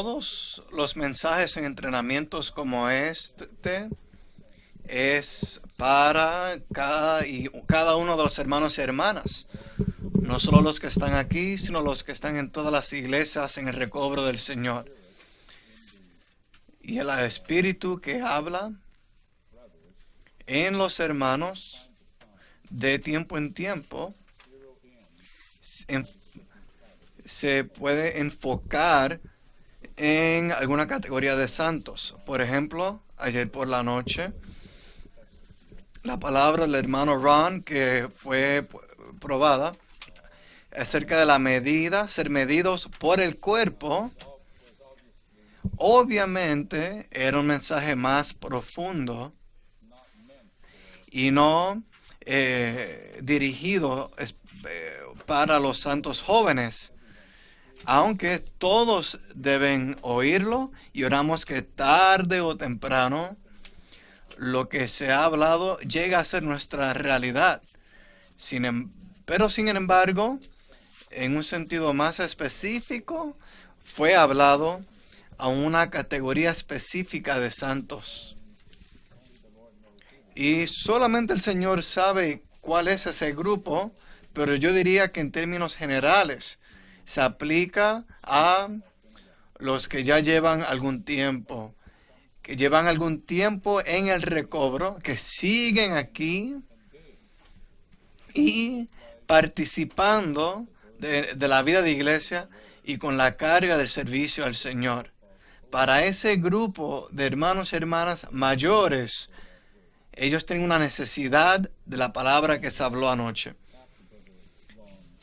Todos los mensajes en entrenamientos como este es para cada uno de los hermanos y hermanas. No solo los que están aquí, sino los que están en todas las iglesias en el recobro del Señor. Y el Espíritu que habla en los hermanos de tiempo en tiempo se puede enfocar en alguna categoría de santos. Por ejemplo, ayer por la noche, la palabra del hermano Ron que fue probada acerca de la medida, ser medidos por el cuerpo, obviamente era un mensaje más profundo y no dirigido para los santos jóvenes. Aunque todos deben oírlo y oramos que tarde o temprano lo que se ha hablado llega a ser nuestra realidad. Pero sin embargo, en un sentido más específico, fue hablado a una categoría específica de santos. Y solamente el Señor sabe cuál es ese grupo, pero yo diría que en términos generales se aplica a los que ya llevan algún tiempo, en el recobro, que siguen aquí y participando de la vida de iglesia y con la carga del servicio al Señor. Para ese grupo de hermanos y hermanas mayores, ellos tienen una necesidad de la palabra que se habló anoche.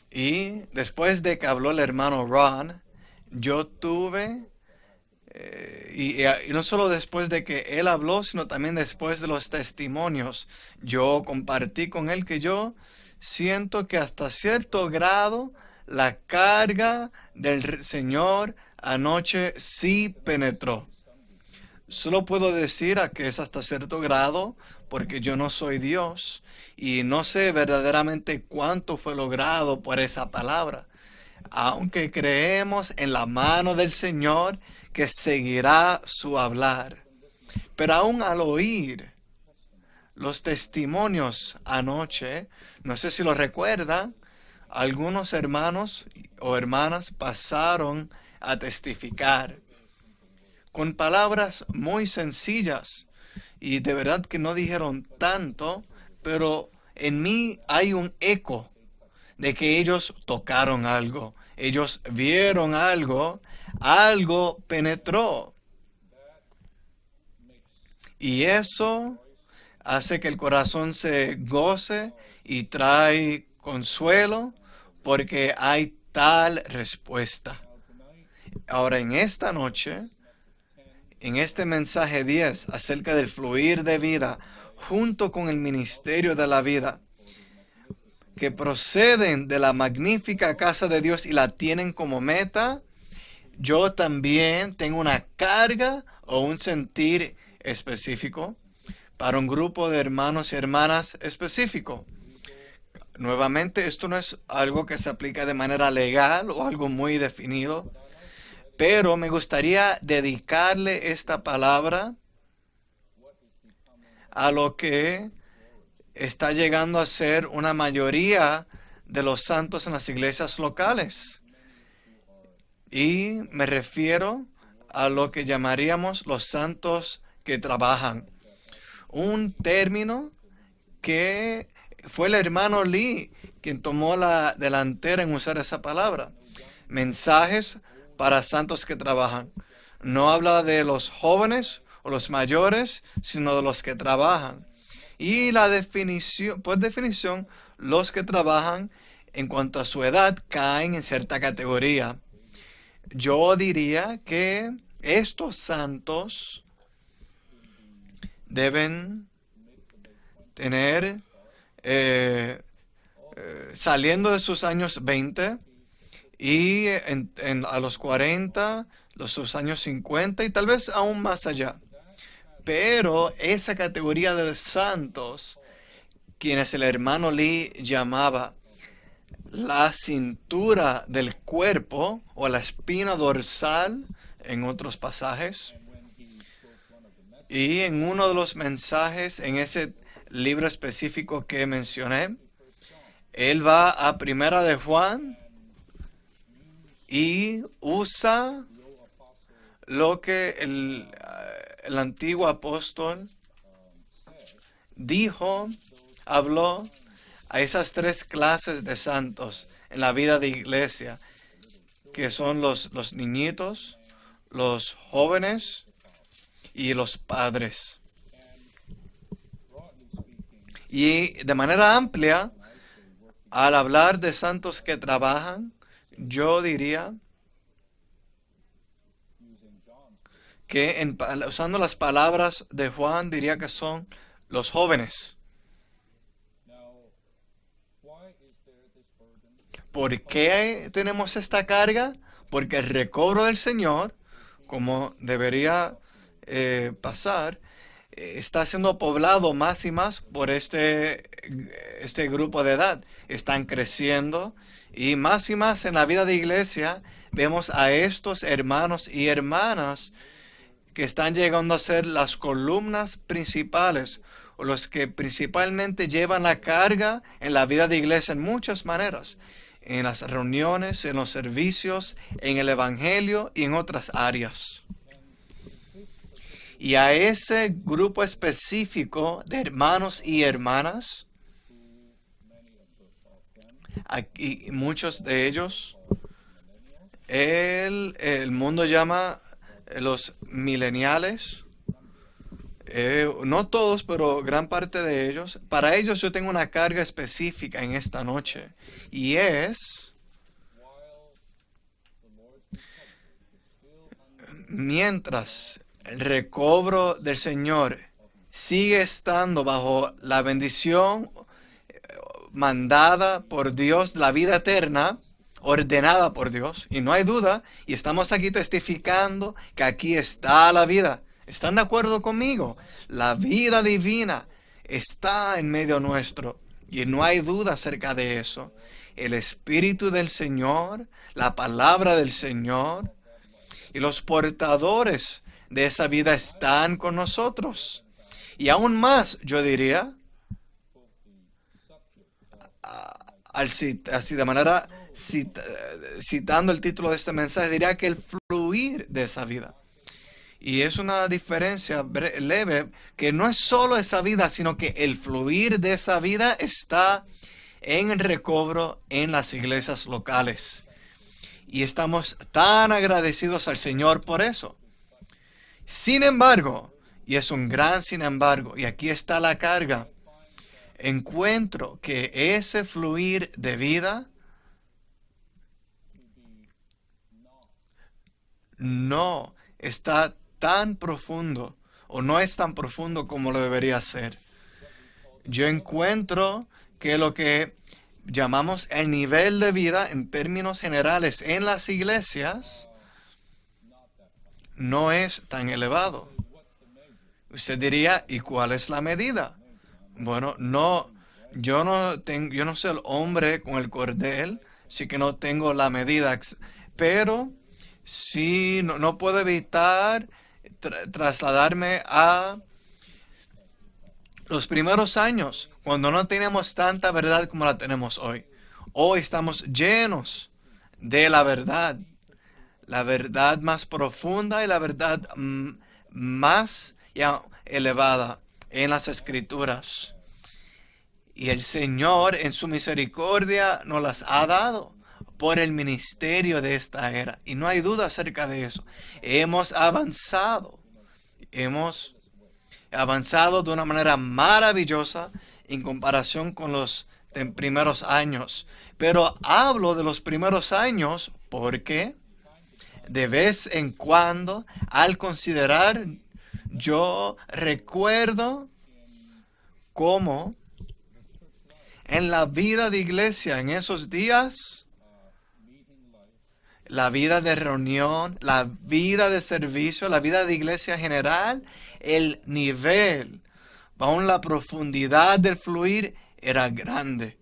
Y después de que habló el hermano Ron, yo tuve, y no solo después de que él habló, sino también después de los testimonios, yo compartí con él que yo siento que hasta cierto grado la carga del Señor anoche sí penetró. Solo puedo decir a que es hasta cierto grado porque yo no soy Dios y no sé verdaderamente cuánto fue logrado por esa palabra. Aunque creemos en la mano del Señor que seguirá su hablar. Pero aún al oír los testimonios anoche, no sé si lo recuerdan, algunos hermanos o hermanas pasaron a testificar con palabras muy sencillas y de verdad que no dijeron tanto, pero en mí hay un eco de que ellos tocaron algo, ellos vieron algo, algo penetró. Y eso hace que el corazón se goce y trae consuelo porque hay tal respuesta. Ahora en esta noche, en este mensaje 10 acerca del fluir de vida junto con el ministerio de la vida, que proceden de la magnífica casa de Dios y la tienen como meta, yo también tengo una carga o un sentir específico para un grupo de hermanos y hermanas específico. Nuevamente, esto no es algo que se aplica de manera legal o algo muy definido, pero me gustaría dedicarle esta palabra a lo que está llegando a ser una mayoría de los santos en las iglesias locales. Y me refiero a lo que llamaríamos los santos que trabajan. Un término que fue el hermano Lee quien tomó la delantera en usar esa palabra. Mensajes para santos que trabajan. No habla de los jóvenes o los mayores, sino de los que trabajan. Y la definición, por definición, los que trabajan en cuanto a su edad caen en cierta categoría. Yo diría que estos santos deben tener, saliendo de sus años 20 y a los 40, sus años 50 y tal vez aún más allá. Pero esa categoría de santos, quienes el hermano Lee llamaba la cintura del cuerpo o la espina dorsal en otros pasajes. Y en uno de los mensajes, en ese libro específico que mencioné, él va a Primera de Juan y usa lo que el antiguo apóstol dijo, habló a esas tres clases de santos en la vida de iglesia, que son los niñitos, los jóvenes y los padres. Y de manera amplia, al hablar de santos que trabajan, yo diría que usando las palabras de Juan, diría que son los jóvenes. ¿Por qué tenemos esta carga? Porque el recobro del Señor, como debería pasar, está siendo poblado más y más por este grupo de edad. Están creciendo y más en la vida de iglesia vemos a estos hermanos y hermanas que están llegando a ser las columnas principales o los que principalmente llevan la carga en la vida de iglesia en muchas maneras, en las reuniones, en los servicios, en el evangelio y en otras áreas. Y a ese grupo específico de hermanos y hermanas, aquí muchos de ellos, el mundo llama los mileniales, no todos, pero gran parte de ellos. Para ellos yo tengo una carga específica en esta noche, y es: mientras el recobro del Señor sigue estando bajo la bendición mandada por Dios, la vida eterna, ordenada por Dios, y no hay duda, y estamos aquí testificando que aquí está la vida. ¿Están de acuerdo conmigo? La vida divina está en medio nuestro, y no hay duda acerca de eso. El Espíritu del Señor, la palabra del Señor, y los portadores de esa vida están con nosotros. Y aún más, yo diría, así de manera citando el título de este mensaje, diría que el fluir de esa vida. Y es una diferencia leve, que no es solo esa vida, sino que el fluir de esa vida está en el recobro en las iglesias locales. Y estamos tan agradecidos al Señor por eso. Sin embargo, y es un gran sin embargo, y aquí está la carga, encuentro que ese fluir de vida no está tan profundo, o no es tan profundo como lo debería ser. Yo encuentro que lo que llamamos el nivel de vida en términos generales en las iglesias no es tan elevado. Usted diría, ¿y cuál es la medida? Bueno, yo no soy el hombre con el cordel, así que no tengo la medida, pero sí, no puedo evitar trasladarme a los primeros años, cuando no teníamos tanta verdad como la tenemos hoy. Hoy estamos llenos de la verdad más profunda y la verdad más elevada en las Escrituras. Y el Señor en su misericordia nos las ha dado por el ministerio de esta era. Y no hay duda acerca de eso. Hemos avanzado de una manera maravillosa en comparación con los primeros años. Pero hablo de los primeros años porque de vez en cuando, al considerar, yo recuerdo cómo en la vida de iglesia en esos días, la vida de reunión, la vida de servicio, la vida de iglesia general, el nivel, aún la profundidad del fluir era grande.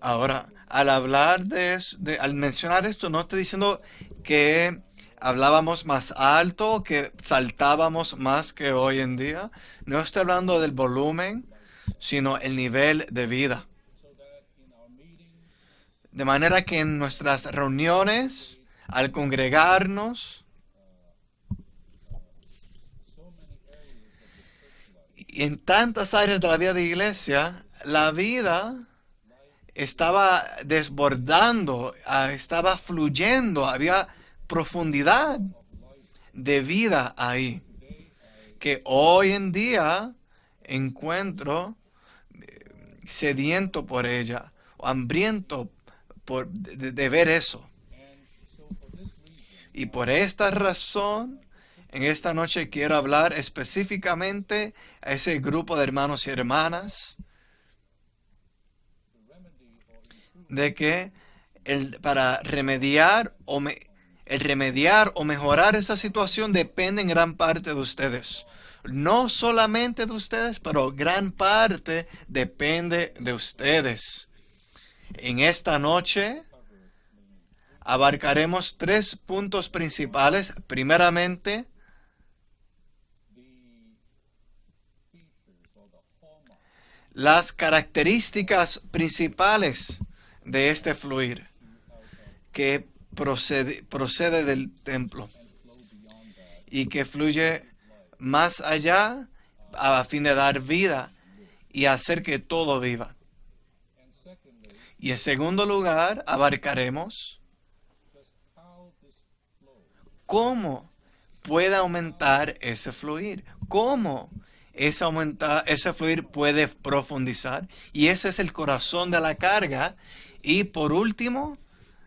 Ahora, al hablar al mencionar esto, no estoy diciendo que hablábamos más alto, que saltábamos más que hoy en día. No estoy hablando del volumen, sino el nivel de vida. De manera que en nuestras reuniones, al congregarnos, y en tantas áreas de la vida de iglesia, la vida estaba desbordando, estaba fluyendo, había profundidad de vida ahí, que hoy en día encuentro sediento por ella, o hambriento de ver eso. Y por esta razón, en esta noche quiero hablar específicamente a ese grupo de hermanos y hermanas de que para el remediar o mejorar esa situación depende en gran parte de ustedes. No solamente de ustedes, pero gran parte depende de ustedes. En esta noche abarcaremos 3 puntos principales. Primeramente, las características principales de este fluir que procede del templo y que fluye más allá a fin de dar vida y hacer que todo viva. Y en segundo lugar, abarcaremos cómo puede aumentar ese fluir, cómo ese fluir puede profundizar. Y ese es el corazón de la carga. Y por último,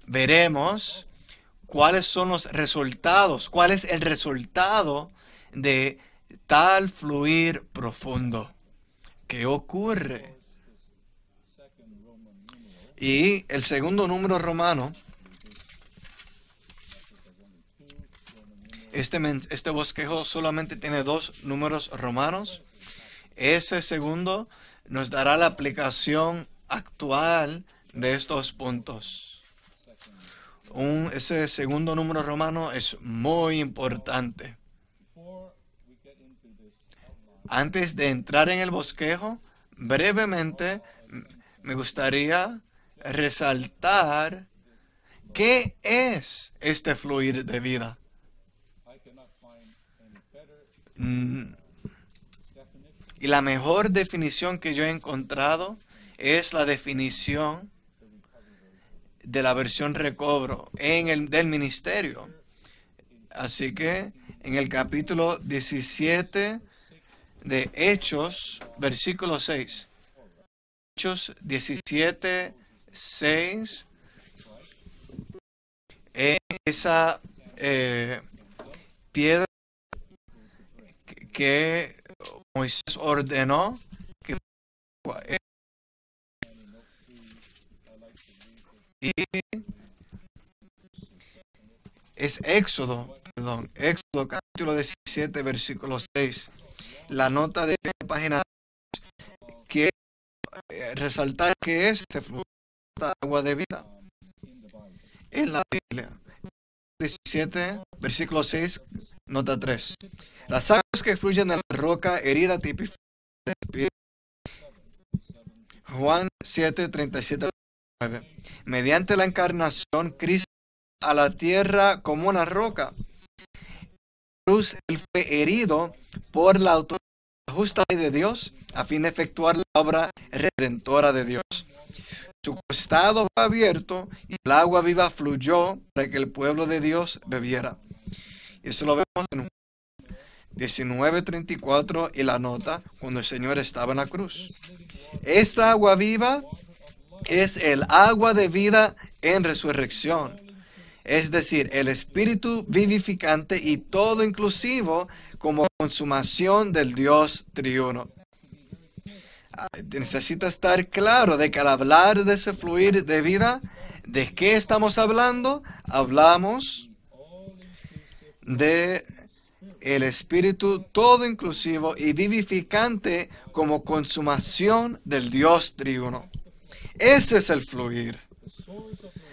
veremos cuáles son los resultados, cuál es el resultado de tal fluir profundo. ¿Qué ocurre? Y el segundo número romano, este bosquejo solamente tiene 2 números romanos. Ese segundo nos dará la aplicación actual de estos puntos. Ese segundo número romano es muy importante. Antes de entrar en el bosquejo, brevemente me gustaría resaltar qué es este fluir de vida. Y la mejor definición que yo he encontrado es la definición de la versión Recobro del ministerio. Así que en el capítulo 17 de Hechos, versículo 6. Hechos 17, 6. En esa piedra que Moisés ordenó que y es Éxodo capítulo 17, versículo 6. La nota de la página que resaltar que es este flujo de agua de vida en la Biblia. 17, versículo 6, nota 3. Las aguas que fluyen de la roca herida tipifican el Espíritu. Juan 7, 37, 9. Mediante la encarnación, Cristo a la tierra como una roca. Cruz, él fue herido por la autoridad justa de Dios a fin de efectuar la obra redentora de Dios. Su costado fue abierto y el agua viva fluyó para que el pueblo de Dios bebiera. Y eso lo vemos en 19:34 y la nota cuando el Señor estaba en la cruz. Esta agua viva es el agua de vida en resurrección. Es decir, el espíritu vivificante y todo inclusivo como consumación del Dios triuno. Necesita estar claro de que al hablar de ese fluir de vida, ¿de qué estamos hablando? Hablamos de el espíritu todo inclusivo y vivificante como consumación del Dios triuno. Ese es el fluir.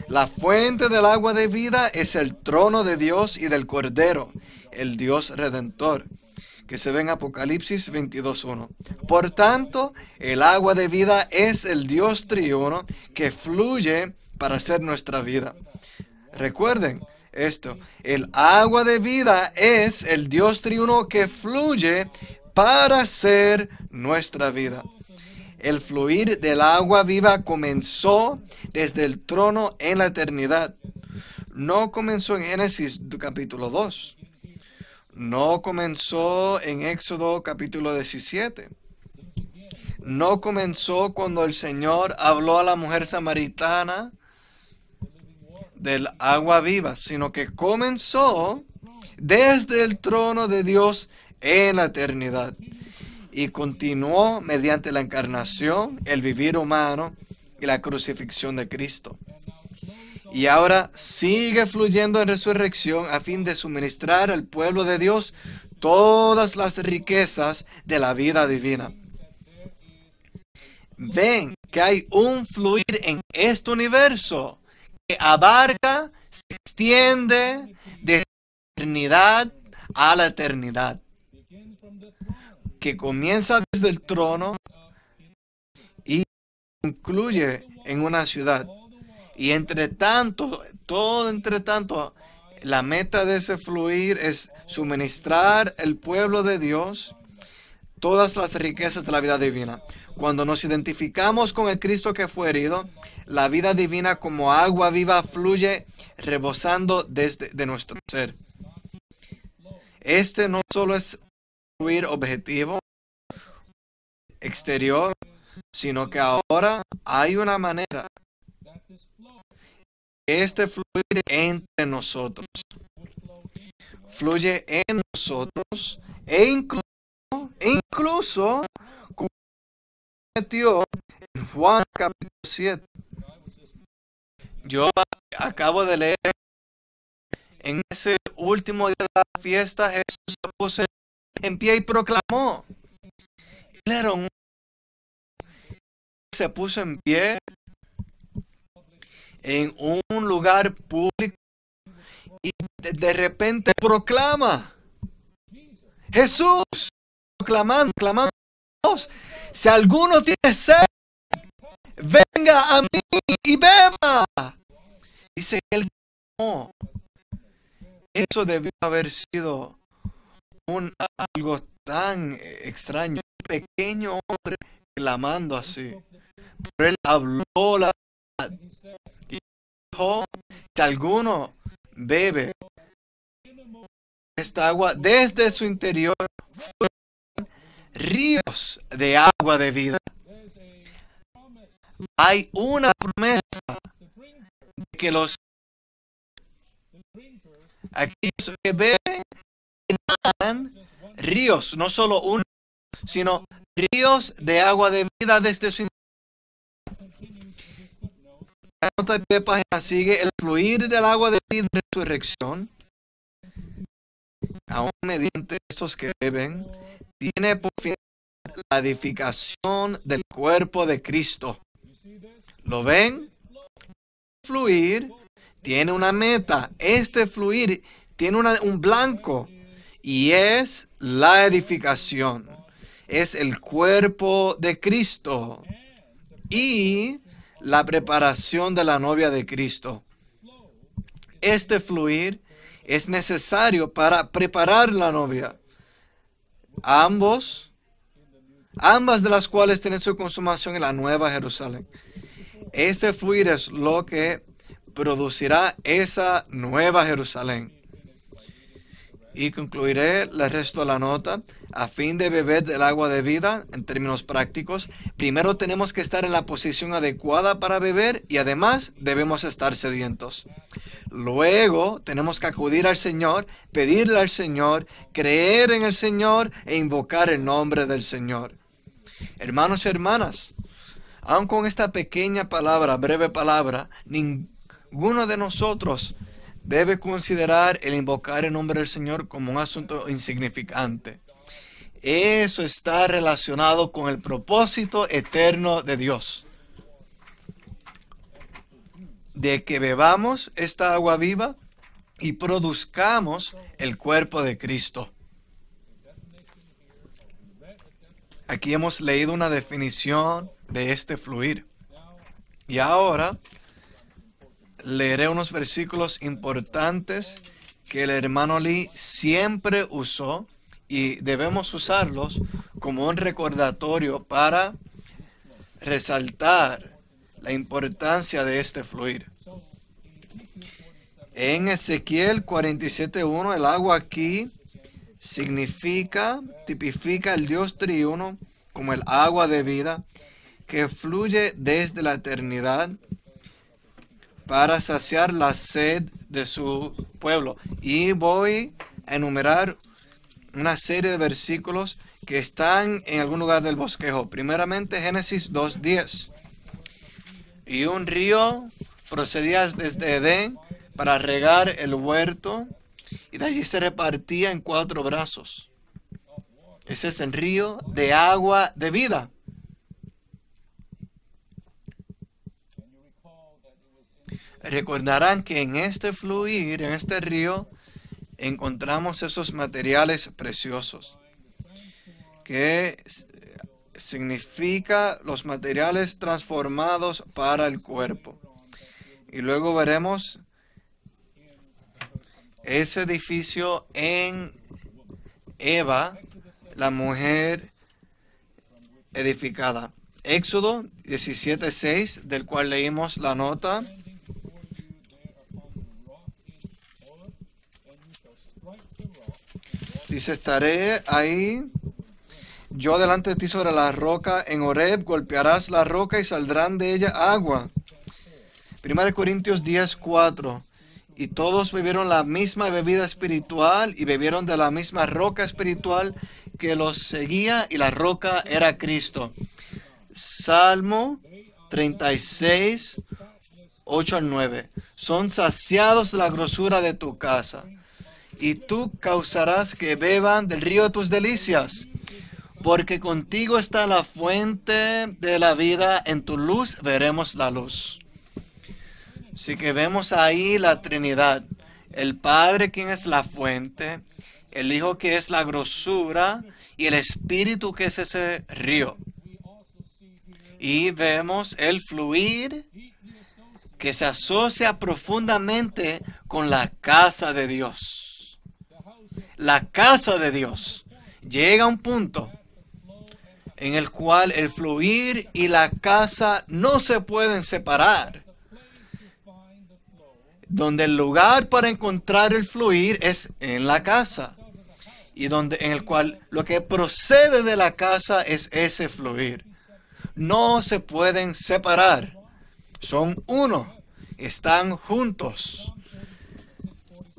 La fuente del agua de vida es el trono de Dios y del Cordero, el Dios Redentor, que se ve en Apocalipsis 22:1. Por tanto, el agua de vida es el Dios triuno que fluye para ser nuestra vida. Recuerden esto, el agua de vida es el Dios triuno que fluye para ser nuestra vida. El fluir del agua viva comenzó desde el trono en la eternidad. No comenzó en Génesis capítulo 2. No comenzó en Éxodo capítulo 17. No comenzó cuando el Señor habló a la mujer samaritana del agua viva, sino que comenzó desde el trono de Dios en la eternidad y continuó mediante la encarnación, el vivir humano y la crucifixión de Cristo. Y ahora sigue fluyendo en resurrección a fin de suministrar al pueblo de Dios todas las riquezas de la vida divina. Ven que hay un fluir en este universo que abarca, se extiende de eternidad a la eternidad, que comienza desde el trono y concluye en una ciudad. Y entre tanto, la meta de ese fluir es suministrar al pueblo de Dios todas las riquezas de la vida divina. Cuando nos identificamos con el Cristo que fue herido, la vida divina como agua viva fluye rebosando de nuestro ser. Este no solo es fluir objetivo, exterior, sino que ahora hay una manera este fluir entre nosotros. Fluye en nosotros e incluso como metió en Juan capítulo 7. Yo acabo de leer en ese último día de la fiesta, Jesús se puso en pie y proclamó. Él era se puso en pie en un lugar público y de repente proclama. Jesús clamando, si alguno tiene sed, venga a mí y beba. Dice que él clamó. Eso debió haber sido algo tan extraño. Un pequeño hombre clamando así. Pero él habló la verdad y dijo, si alguno bebe esta agua, desde su interior ríos de agua de vida. Hay una promesa de que los aquellos que beben dan ríos, no solo uno, sino ríos de agua de vida desde su interior. La nota de página sigue: el fluir del agua de vida de resurrección, aún mediante estos que beben, tiene por fin la edificación del cuerpo de Cristo. ¿Lo ven? El fluir tiene una meta. Este fluir tiene un blanco y es la edificación. Es el cuerpo de Cristo y la preparación de la novia de Cristo. Este fluir es necesario para preparar la novia. Ambas de las cuales tienen su consumación en la Nueva Jerusalén. Este fluir es lo que producirá esa Nueva Jerusalén. Y concluiré el resto de la nota. A fin de beber del agua de vida, en términos prácticos, primero tenemos que estar en la posición adecuada para beber y además debemos estar sedientos. Luego tenemos que acudir al Señor, pedirle al Señor, creer en el Señor e invocar el nombre del Señor. Hermanos y hermanas, aun con esta pequeña palabra, breve palabra, ninguno de nosotros debe considerar el invocar el nombre del Señor como un asunto insignificante. Eso está relacionado con el propósito eterno de Dios. de que bebamos esta agua viva y produzcamos el cuerpo de Cristo. Aquí hemos leído una definición de este fluir. Y ahora leeré unos versículos importantes que el hermano Lee siempre usó y debemos usarlos como un recordatorio para resaltar la importancia de este fluir. En Ezequiel 47:1, el agua aquí tipifica al Dios triuno como el agua de vida que fluye desde la eternidad para saciar la sed de su pueblo. Y voy a enumerar una serie de versículos que están en algún lugar del bosquejo. Primeramente, Génesis 2:10. Y un río procedía desde Edén para regar el huerto, y de allí se repartía en 4 brazos. Ese es el río de agua de vida. Recordarán que en este fluir, en este río, encontramos esos materiales preciosos, que significa los materiales transformados para el cuerpo. Y luego veremos ese edificio en Eva, la mujer edificada. Éxodo 17:6, del cual leímos la nota. Dice, estaré ahí yo delante de ti sobre la roca, en Horeb golpearás la roca y saldrán de ella agua. 1 Corintios 10:4. Y todos bebieron la misma bebida espiritual y bebieron de la misma roca espiritual que los seguía, y la roca era Cristo. Salmo 36:8-9. Son saciados de la grosura de tu casa, y tú causarás que beban del río de tus delicias. Porque contigo está la fuente de la vida, en tu luz veremos la luz. Así que vemos ahí la Trinidad. El Padre, quien es la fuente, el Hijo, que es la grosura, y el Espíritu, que es ese río. Y vemos el fluir que se asocia profundamente con la casa de Dios. La casa de Dios llega a un punto en el cual el fluir y la casa no se pueden separar, donde el lugar para encontrar el fluir es en la casa, y en el cual lo que procede de la casa es ese fluir. No se pueden separar, son uno, están juntos.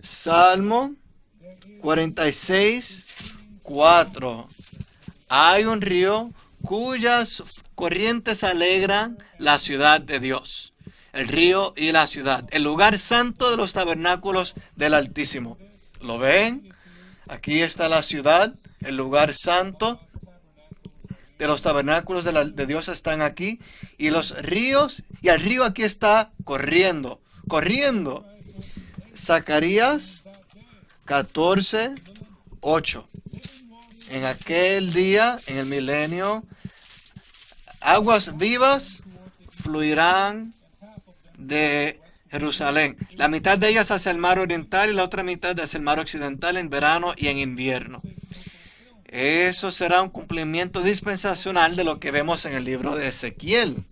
Salmo 46:4. Hay un río cuyas corrientes alegran la ciudad de Dios. El río y la ciudad, el lugar santo de los tabernáculos del Altísimo. ¿Lo ven? Aquí está la ciudad, el lugar santo de los tabernáculos de Dios están aquí. Y los ríos, y el río aquí está corriendo. Zacarías 14:8. En aquel día, en el milenio, aguas vivas fluirán de Jerusalén. La mitad de ellas hacia el mar oriental y la otra mitad hacia el mar occidental, en verano y en invierno. Eso será un cumplimiento dispensacional de lo que vemos en el libro de Ezequiel.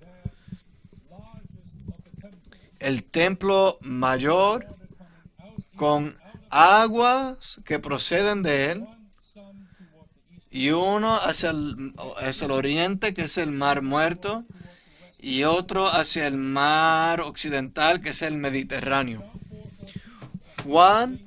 El templo mayor con aguas que proceden de él, y uno hacia el oriente, que es el mar Muerto, y otro hacia el mar occidental, que es el Mediterráneo. Juan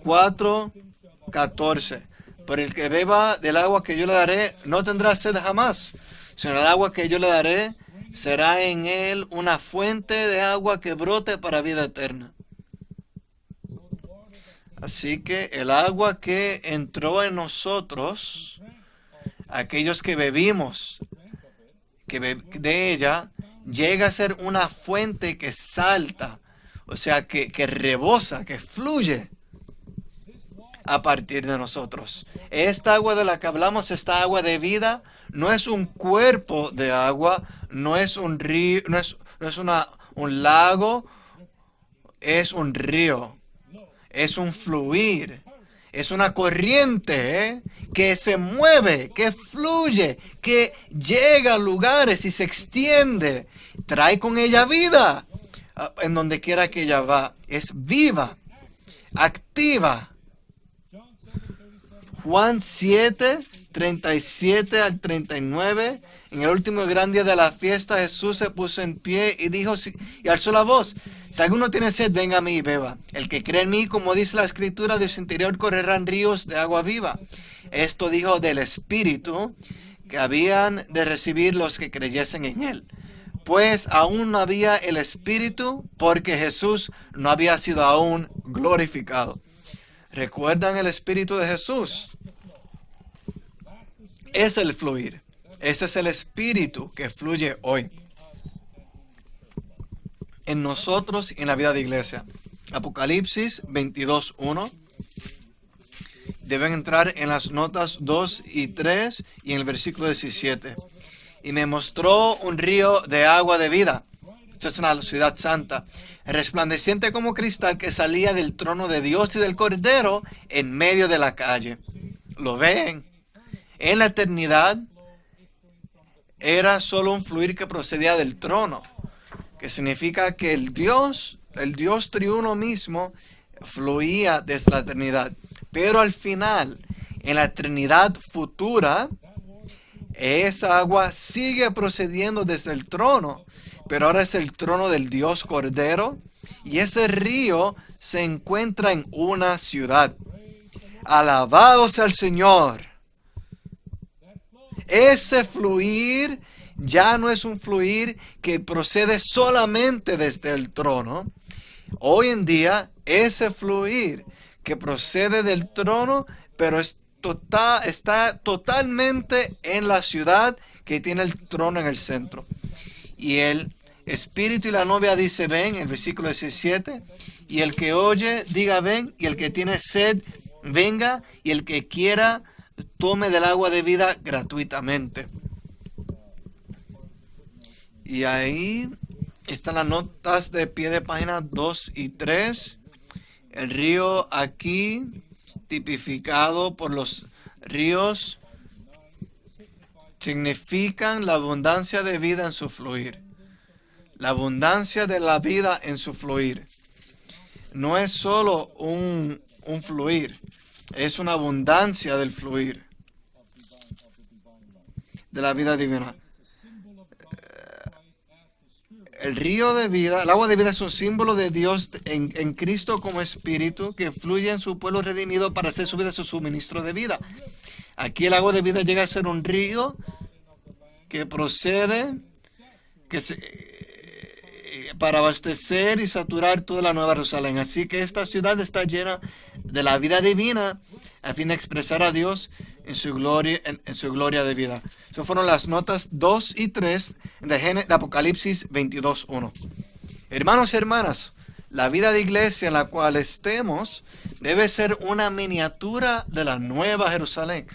4:14. Pero el que beba del agua que yo le daré no tendrá sed jamás, sino el agua que yo le daré será en él una fuente de agua que brote para vida eterna. Así que el agua que entró en nosotros, aquellos que bebimos de ella, llega a ser una fuente que salta, o sea, que rebosa, que fluye a partir de nosotros. Esta agua de la que hablamos, esta agua de vida, no es un cuerpo de agua, no es un río, no es un lago, es un río, es un fluir, es una corriente, que se mueve, que fluye, que llega a lugares y se extiende, trae con ella vida en donde quiera que ella va. Es viva, activa. Juan 7, 37 al 39. En el último gran día de la fiesta, Jesús se puso en pie y dijo, y alzó la voz: si alguno tiene sed, venga a mí y beba. El que cree en mí, como dice la Escritura, de su interior correrán ríos de agua viva. Esto dijo del Espíritu que habían de recibir los que creyesen en él. Pues aún no había el Espíritu, porque Jesús no había sido aún glorificado. ¿Recuerdan el Espíritu de Jesús? Es el fluir. Ese es el Espíritu que fluye hoy en nosotros y en la vida de iglesia. Apocalipsis 22:1. Deben entrar en las notas 2 y 3 y en el versículo 17. Y me mostró un río de agua de vida. Esto es en la ciudad santa, resplandeciente como cristal, que salía del trono de Dios y del Cordero en medio de la calle. ¿Lo ven? En la eternidad era solo un fluir que procedía del trono, que significa que el Dios triuno mismo, fluía desde la eternidad. Pero al final, en la eternidad futura, esa agua sigue procediendo desde el trono, pero ahora es el trono del Dios Cordero, y ese río se encuentra en una ciudad. Alabado sea el Señor. Ese fluir ya no es un fluir que procede solamente desde el trono. Hoy en día, ese fluir que procede del trono, pero está totalmente en la ciudad que tiene el trono en el centro. Y el Espíritu y la novia dice, ven, el versículo 17, y el que oye, diga ven, y el que tiene sed, venga, y el que quiera, tome del agua de vida gratuitamente. Y ahí están las notas de pie de página 2 y 3. El río aquí, tipificado por los ríos, significan la abundancia de vida en su fluir. La abundancia de la vida en su fluir. No es solo un fluir, es una abundancia del fluir de la vida divina. El río de vida, el agua de vida, es un símbolo de Dios en Cristo como Espíritu que fluye en su pueblo redimido para hacer su vida su suministro de vida. Aquí el agua de vida llega a ser un río que procede para abastecer y saturar toda la Nueva Jerusalén. Así que esta ciudad está llena de la vida divina a fin de expresar a Dios en su gloria de vida. Esas fueron las notas 2 y 3 de Apocalipsis 22:1. Hermanos y hermanas, la vida de iglesia en la cual estemos debe ser una miniatura de la Nueva Jerusalén,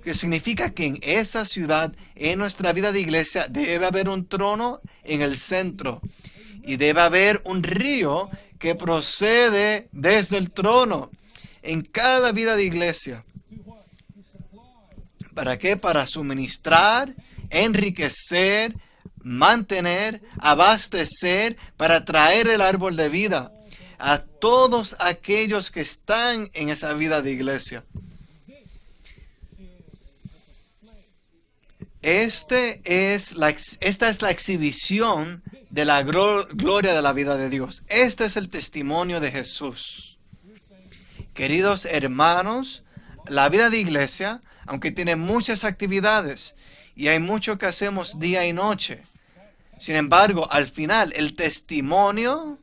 que significa que en esa ciudad, en nuestra vida de iglesia, debe haber un trono en el centro y debe haber un río que procede desde el trono en cada vida de iglesia. ¿Para qué? Para suministrar, enriquecer, mantener, abastecer, para traer el árbol de vida a todos aquellos que están en esa vida de iglesia. Esta es la exhibición de la gloria de la vida de Dios. Este es el testimonio de Jesús. Queridos hermanos, la vida de iglesia, aunque tiene muchas actividades y hay mucho que hacemos día y noche, sin embargo, al final, el testimonio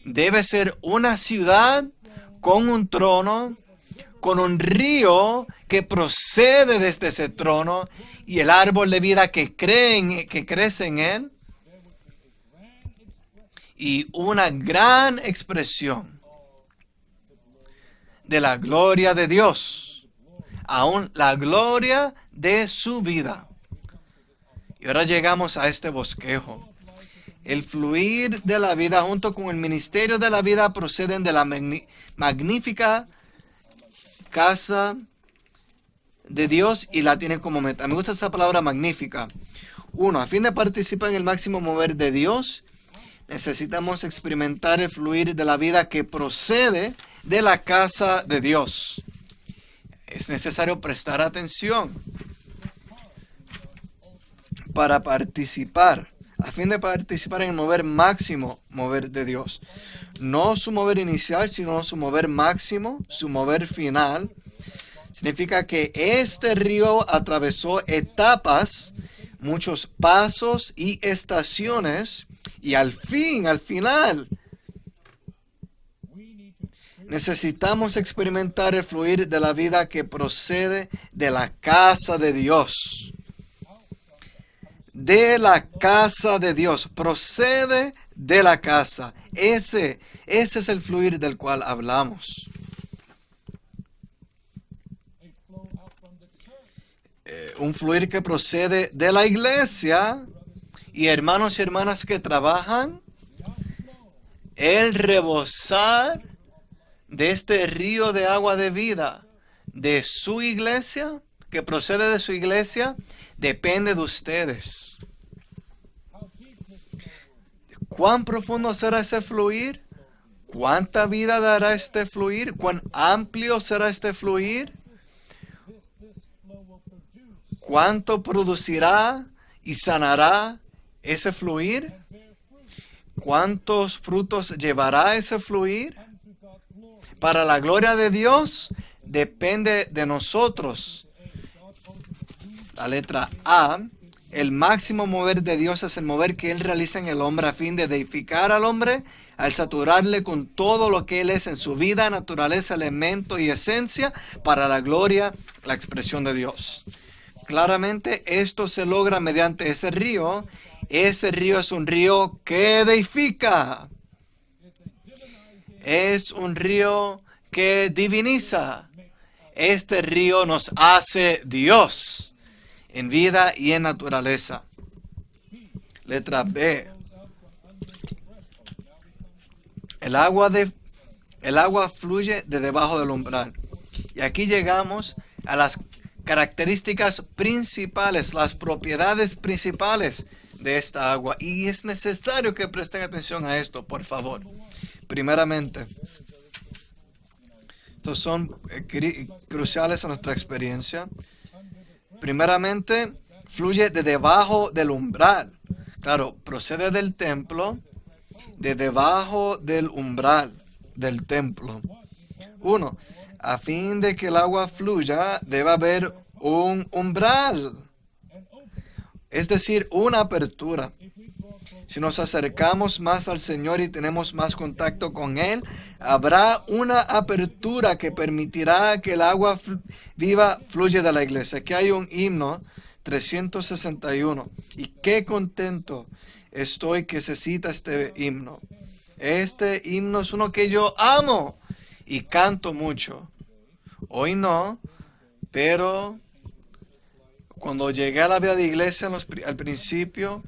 debe ser una ciudad con un trono, con un río que procede desde ese trono y el árbol de vida que crece en él. y una gran expresión de la gloria de Dios, aún la gloria de su vida. Y ahora llegamos a este bosquejo. El fluir de la vida junto con el ministerio de la vida proceden de la magnífica casa de Dios y la tiene como meta. Me gusta esa palabra magnífica. Uno, a fin de participar en el máximo mover de Dios, necesitamos experimentar el fluir de la vida que procede de la casa de Dios. Es necesario prestar atención para participar, a fin de participar en el mover máximo, mover de Dios. No su mover inicial, sino su mover máximo, su mover final. Significa que este río atravesó etapas, muchos pasos y estaciones, y al final, necesitamos experimentar el fluir de la vida que procede de la casa de Dios. De la casa de Dios, procede de la casa. Ese es el fluir del cual hablamos. Un fluir que procede de la iglesia y hermanos y hermanas que trabajan. El rebosar de este río de agua de vida de su iglesia, que procede de su iglesia, depende de ustedes. ¿Cuán profundo será ese fluir? ¿Cuánta vida dará este fluir? ¿Cuán amplio será este fluir? ¿Cuánto producirá y sanará ese fluir? ¿Cuántos frutos llevará ese fluir? Para la gloria de Dios, depende de nosotros. La letra A, el máximo mover de Dios es el mover que Él realiza en el hombre a fin de edificar al hombre, al saturarle con todo lo que Él es en su vida, naturaleza, elemento y esencia, para la gloria, la expresión de Dios. Claramente esto se logra mediante ese río. Ese río es un río que edifica. Es un río que diviniza. Este río nos hace Dios en vida y en naturaleza. Letra B. El agua fluye de debajo del umbral. Y aquí llegamos a las características principales, las propiedades principales de esta agua. Y es necesario que presten atención a esto, por favor. Primeramente, estos son cruciales a nuestra experiencia. Primeramente, fluye de debajo del umbral. Claro, procede del templo, de debajo del umbral del templo. Uno, a fin de que el agua fluya, debe haber un umbral, es decir, una apertura. Si nos acercamos más al Señor y tenemos más contacto con Él, habrá una apertura que permitirá que el agua viva fluya de la iglesia. Aquí hay un himno 361 y qué contento estoy que se cita este himno. Este himno es uno que yo amo y canto mucho. Hoy no, pero cuando llegué a la vida de iglesia al principio,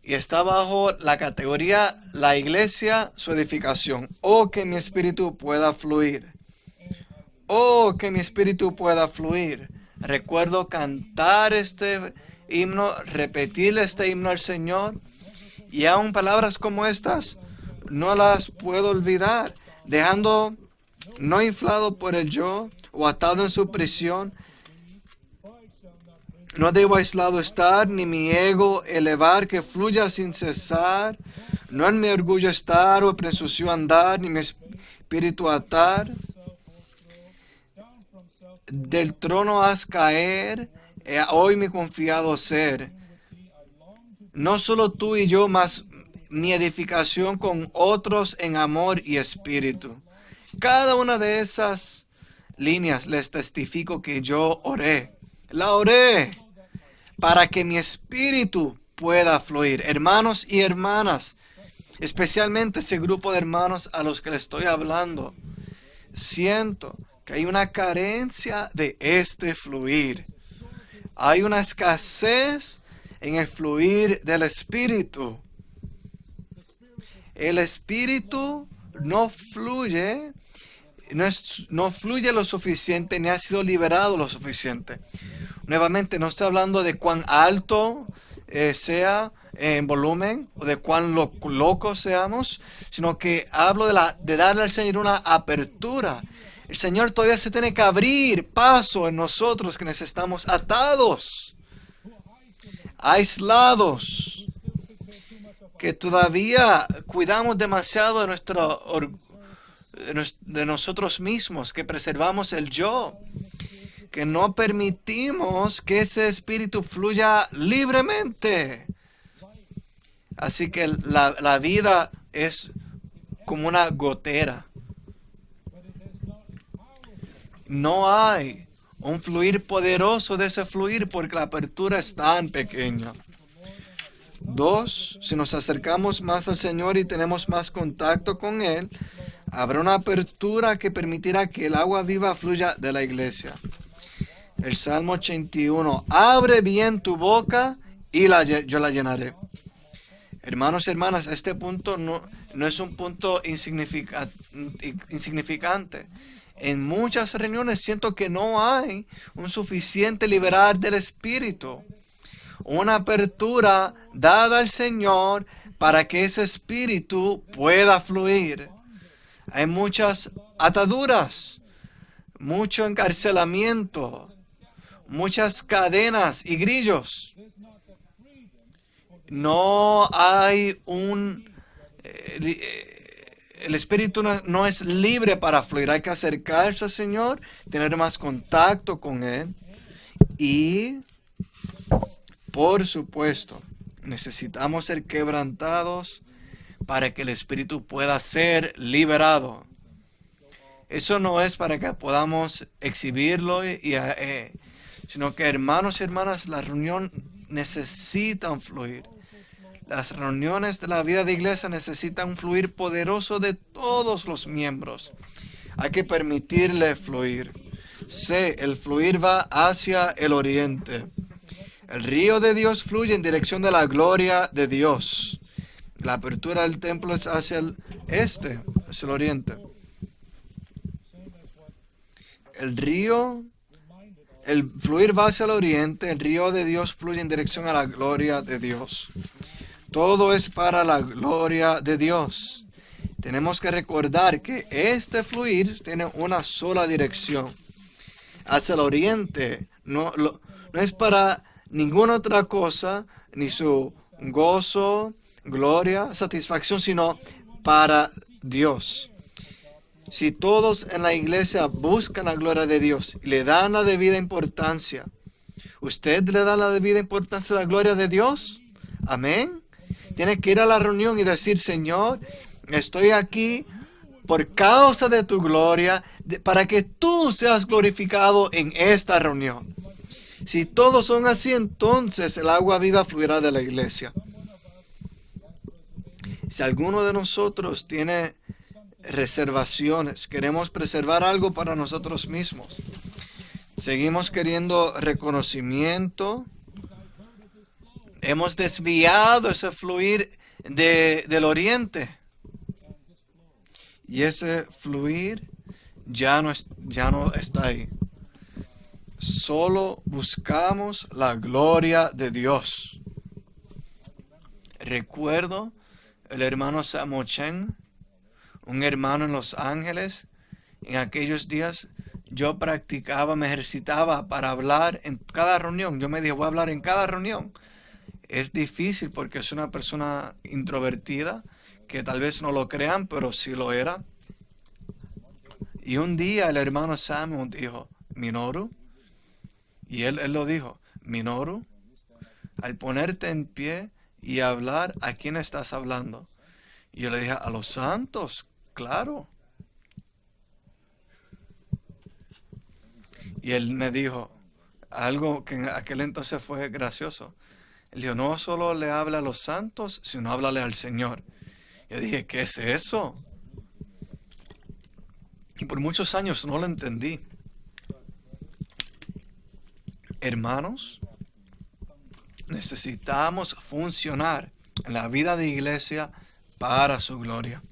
y está bajo la categoría la iglesia, su edificación. Oh, que mi espíritu pueda fluir. Oh, que mi espíritu pueda fluir. Recuerdo cantar este himno, repetir este himno al Señor. Y aún palabras como estas, no las puedo olvidar. Dejando, no inflado por el yo o atado en su prisión. No debo aislado estar, ni mi ego elevar, que fluya sin cesar. No en mi orgullo estar o presunción andar, ni mi espíritu atar. Del trono haz caer, hoy mi confiado ser. No solo tú y yo, mas mi edificación con otros en amor y espíritu. Cada una de esas líneas les testifico que yo oré. La oré para que mi espíritu pueda fluir. Hermanos y hermanas, especialmente ese grupo de hermanos a los que le estoy hablando, siento que hay una carencia de este fluir. Hay una escasez en el fluir del Espíritu. El Espíritu no fluye, no fluye lo suficiente, ni ha sido liberado lo suficiente. Nuevamente, no estoy hablando de cuán alto sea en volumen o de cuán locos seamos, sino que hablo de darle al Señor una apertura. El Señor todavía se tiene que abrir paso en nosotros que necesitamos atados, aislados, que todavía cuidamos demasiado de nosotros mismos, que preservamos el yo, que no permitimos que ese espíritu fluya libremente. Así que la vida es como una gotera. No hay un fluir poderoso de ese fluir porque la apertura es tan pequeña. 2, si nos acercamos más al Señor y tenemos más contacto con Él, habrá una apertura que permitirá que el agua viva fluya de la iglesia. El Salmo 81, abre bien tu boca y yo la llenaré. Hermanos y hermanas, este punto no es un punto insignificante. En muchas reuniones siento que no hay un suficiente liberar del Espíritu. Una apertura dada al Señor para que ese Espíritu pueda fluir. Hay muchas ataduras, mucho encarcelamiento, muchas cadenas y grillos. No hay el Espíritu no es libre para fluir. Hay que acercarse al Señor, tener más contacto con Él. Y, por supuesto, necesitamos ser quebrantados para que el Espíritu pueda ser liberado. Eso no es para que podamos exhibirlo, sino que hermanos y hermanas, la reunión necesitan fluir. Las reuniones de la vida de iglesia necesitan un fluir poderoso de todos los miembros. Hay que permitirle fluir. C, el fluir va hacia el oriente. El río de Dios fluye en dirección de la gloria de Dios. La apertura del templo es hacia el este, hacia el oriente. El fluir va hacia el oriente, el río de Dios fluye en dirección a la gloria de Dios. Todo es para la gloria de Dios. Tenemos que recordar que este fluir tiene una sola dirección, hacia el oriente. No es para ninguna otra cosa, ni su gozo, gloria, satisfacción, sino para Dios. Si todos en la iglesia buscan la gloria de Dios y le dan la debida importancia, ¿usted le da la debida importancia a la gloria de Dios? Amén. Tiene que ir a la reunión y decir, Señor, estoy aquí por causa de tu gloria, para que tú seas glorificado en esta reunión. Si todos son así, entonces el agua viva fluirá de la iglesia. Si alguno de nosotros tiene reservaciones, queremos preservar algo para nosotros mismos, seguimos queriendo reconocimiento, hemos desviado ese fluir del oriente, y ese fluir ya no está ahí. Solo buscamos la gloria de Dios. Recuerdo el hermano Samochen, un hermano en Los Ángeles. En aquellos días yo practicaba, me ejercitaba para hablar en cada reunión. Yo me dije, voy a hablar en cada reunión. Es difícil porque es una persona introvertida, que tal vez no lo crean, pero sí lo era. Y un día el hermano Samuel dijo, Minoru, y él lo dijo, Minoru, al ponerte en pie y hablar, ¿a quién estás hablando? Y yo le dije, a los santos, claro. Y él me dijo algo que en aquel entonces fue gracioso. Él dijo, no solo le habla a los santos, sino háblale al Señor. Yo dije, ¿qué es eso? Y por muchos años no lo entendí. Hermanos, necesitamos funcionar en la vida de iglesia para su gloria.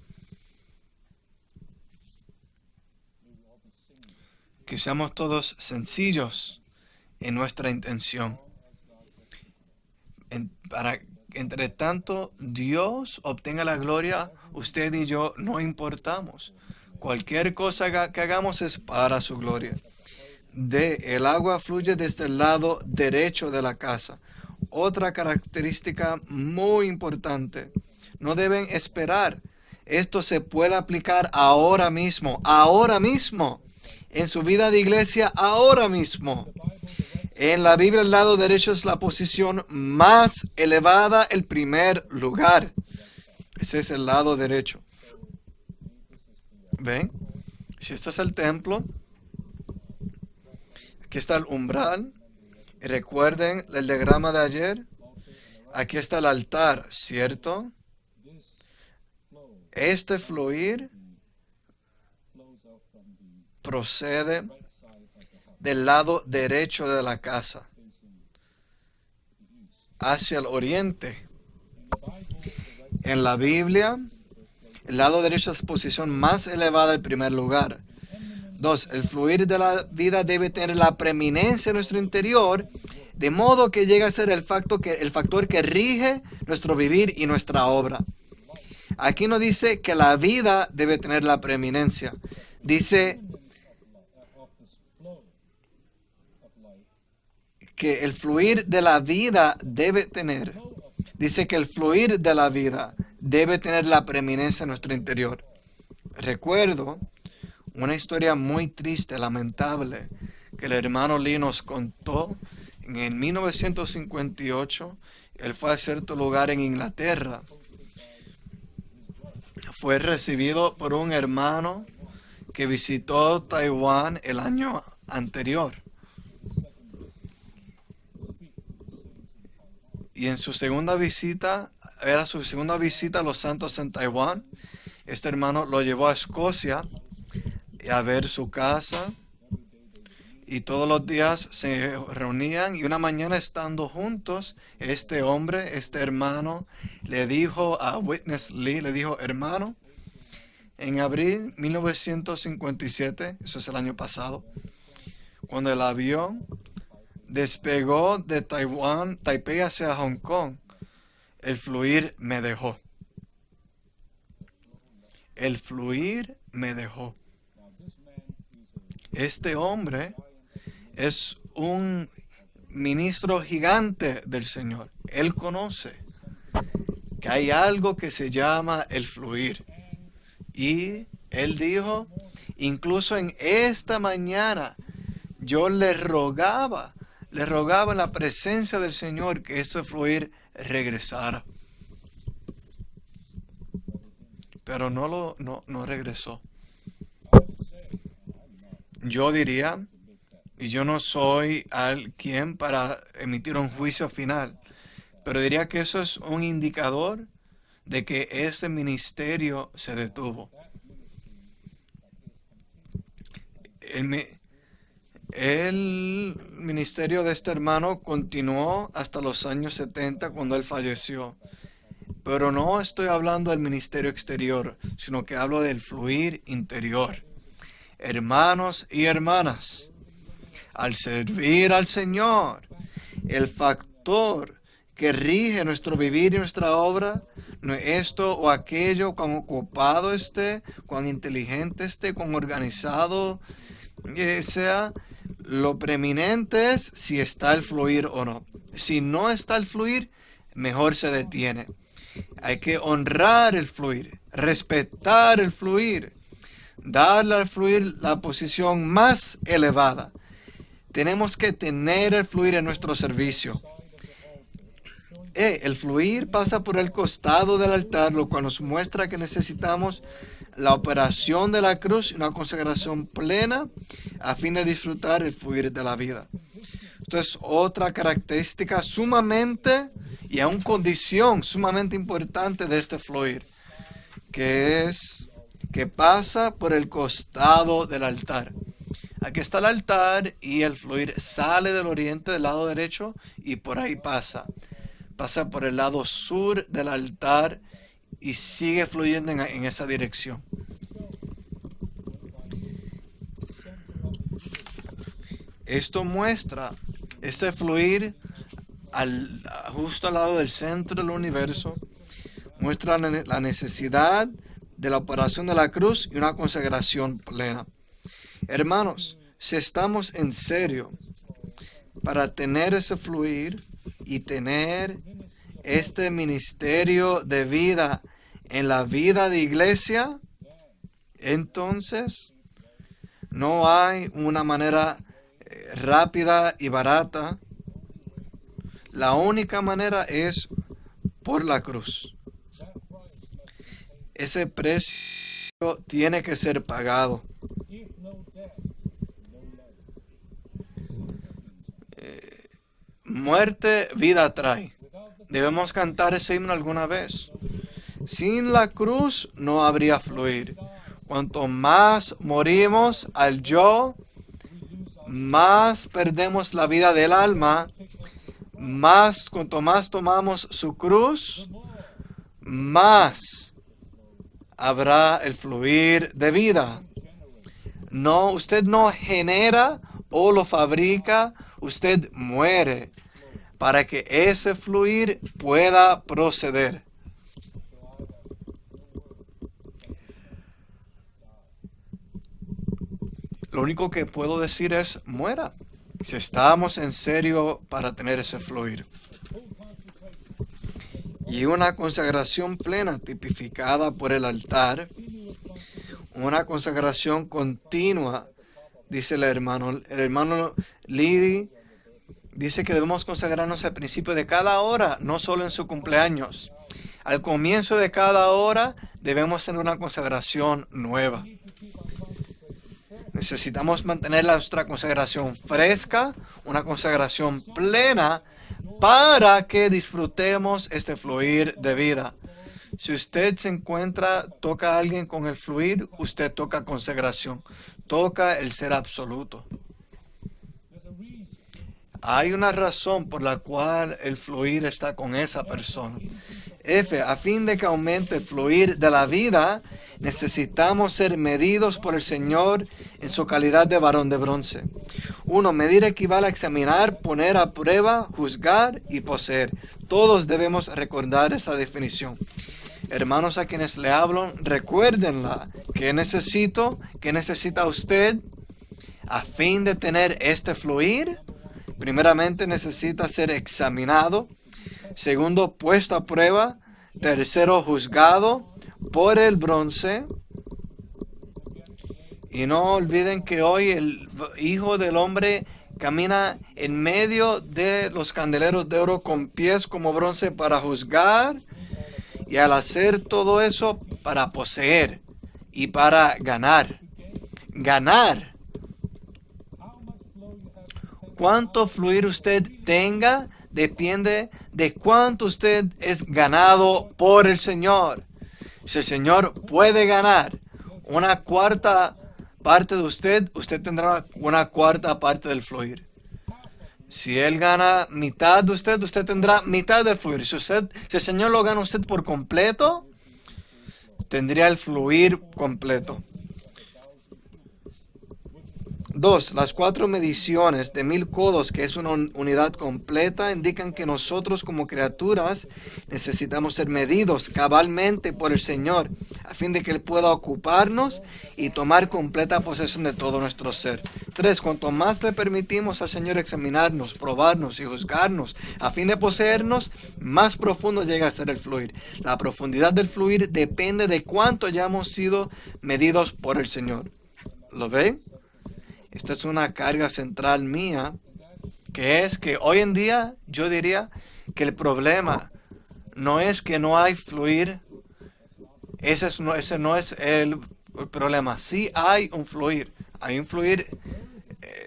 Que seamos todos sencillos en nuestra intención. Para entre tanto Dios obtenga la gloria, usted y yo no importamos. Cualquier cosa que hagamos es para su gloria. El agua fluye desde el lado derecho de la casa. Otra característica muy importante. No deben esperar. Esto se puede aplicar ahora mismo. Ahora mismo. En su vida de iglesia, ahora mismo. En la Biblia, el lado derecho es la posición más elevada, el primer lugar. Ese es el lado derecho. ¿Ven? Si este es el templo, aquí está el umbral. Y recuerden el diagrama de ayer. Aquí está el altar, ¿cierto? Este fluir procede del lado derecho de la casa hacia el oriente. En la Biblia, el lado derecho es la posición más elevada en primer lugar. 2. El fluir de la vida debe tener la preeminencia en nuestro interior, de modo que llega a ser el factor que rige nuestro vivir y nuestra obra. Aquí no dice que la vida debe tener la preeminencia. Dice que el fluir de la vida debe tener. Dice que el fluir de la vida debe tener la preeminencia en nuestro interior. Recuerdo una historia muy triste, lamentable, que el hermano Lee nos contó. En 1958, él fue a cierto lugar en Inglaterra. Fue recibido por un hermano que visitó Taiwán el año anterior. Y en su segunda visita, era su segunda visita a los santos en Taiwán. Este hermano lo llevó a Escocia a ver su casa. Y todos los días se reunían y una mañana estando juntos, este hermano, le dijo a Witness Lee, le dijo, hermano, en abril 1957, eso es el año pasado, cuando el avión despegó de Taiwán, Taipei hacia Hong Kong, el fluir me dejó. El fluir me dejó. Este hombre es un ministro gigante del Señor. Él conoce que hay algo que se llama el fluir. Y él dijo, incluso en esta mañana, yo le rogaba en la presencia del Señor que ese fluir regresara. Pero no regresó. Yo diría, y yo no soy quien para emitir un juicio final, pero diría que eso es un indicador de que ese ministerio se detuvo. El ministerio de este hermano continuó hasta los años 70 cuando él falleció. Pero no estoy hablando del ministerio exterior, sino que hablo del fluir interior. Hermanos y hermanas, al servir al Señor, el factor que rige nuestro vivir y nuestra obra no es esto o aquello, cuán ocupado esté, cuán inteligente esté, cuán organizado sea. Lo preeminente es si está el fluir o no. Si no está el fluir, mejor se detiene. Hay que honrar el fluir, respetar el fluir, darle al fluir la posición más elevada. Tenemos que tener el fluir en nuestro servicio. El fluir pasa por el costado del altar, lo cual nos muestra que necesitamos la operación de la cruz y una consagración plena a fin de disfrutar el fluir de la vida. Esto es otra característica sumamente Y hay una condición sumamente importante de este fluir, que es que pasa por el costado del altar. Aquí está el altar y el fluir sale del oriente del lado derecho y por ahí pasa. Pasa por el lado sur del altar y sigue fluyendo en esa dirección. Esto muestra este fluir justo al lado del centro del universo. Muestra la necesidad de la operación de la cruz y una consagración plena. Hermanos, si estamos en serio para tener ese fluir y tener este ministerio de vida en la vida de iglesia, entonces no hay una manera rápida y barata. La única manera es por la cruz. Ese precio tiene que ser pagado. Muerte, vida trae. Debemos cantar ese himno alguna vez. Sin la cruz no habría fluir. Cuanto más morimos al yo, más perdemos la vida del alma. Cuanto más tomamos su cruz, más habrá el fluir de vida. No, usted no genera o lo fabrica, usted muere para que ese fluir pueda proceder. Lo único que puedo decir es muera, si estamos en serio para tener ese fluir. Y una consagración plena tipificada por el altar, una consagración continua, dice el hermano Lidi, dice que debemos consagrarnos al principio de cada hora, no solo en su cumpleaños. Al comienzo de cada hora debemos tener una consagración nueva. Necesitamos mantener nuestra consagración fresca, una consagración plena, para que disfrutemos este fluir de vida. Si usted se encuentra, toca a alguien con el fluir, usted toca consagración, toca el ser absoluto. Hay una razón por la cual el fluir está con esa persona. A fin de que aumente el fluir de la vida, necesitamos ser medidos por el Señor en su calidad de varón de bronce. 1. Medir equivale a examinar, poner a prueba, juzgar y poseer. Todos debemos recordar esa definición. Hermanos a quienes le hablo, recuérdenla. ¿Qué necesito? ¿Qué necesita usted a fin de tener este fluir? Primeramente necesita ser examinado. Segundo, puesto a prueba. Tercero, juzgado por el bronce. Y no olviden que hoy el Hijo del Hombre camina en medio de los candeleros de oro con pies como bronce para juzgar. Y al hacer todo eso, para poseer y para ganar. Ganar. Cuánto fluir usted tenga depende de cuánto usted es ganado por el Señor. Si el Señor puede ganar una cuarta parte de usted, usted tendrá una cuarta parte del fluir. Si Él gana mitad de usted, usted tendrá mitad del fluir. Si el Señor lo gana usted por completo, tendría el fluir completo. 2. Las 4 mediciones de 1000 codos, que es una unidad completa, indican que nosotros como criaturas necesitamos ser medidos cabalmente por el Señor, a fin de que Él pueda ocuparnos y tomar completa posesión de todo nuestro ser. 3. Cuanto más le permitimos al Señor examinarnos, probarnos y juzgarnos, a fin de poseernos, más profundo llega a ser el fluir. La profundidad del fluir depende de cuánto hayamos sido medidos por el Señor. ¿Lo ve? Esta es una carga central mía, que es que hoy en día yo diría que el problema no es que no hay fluir, ese no es el problema. Sí hay un fluir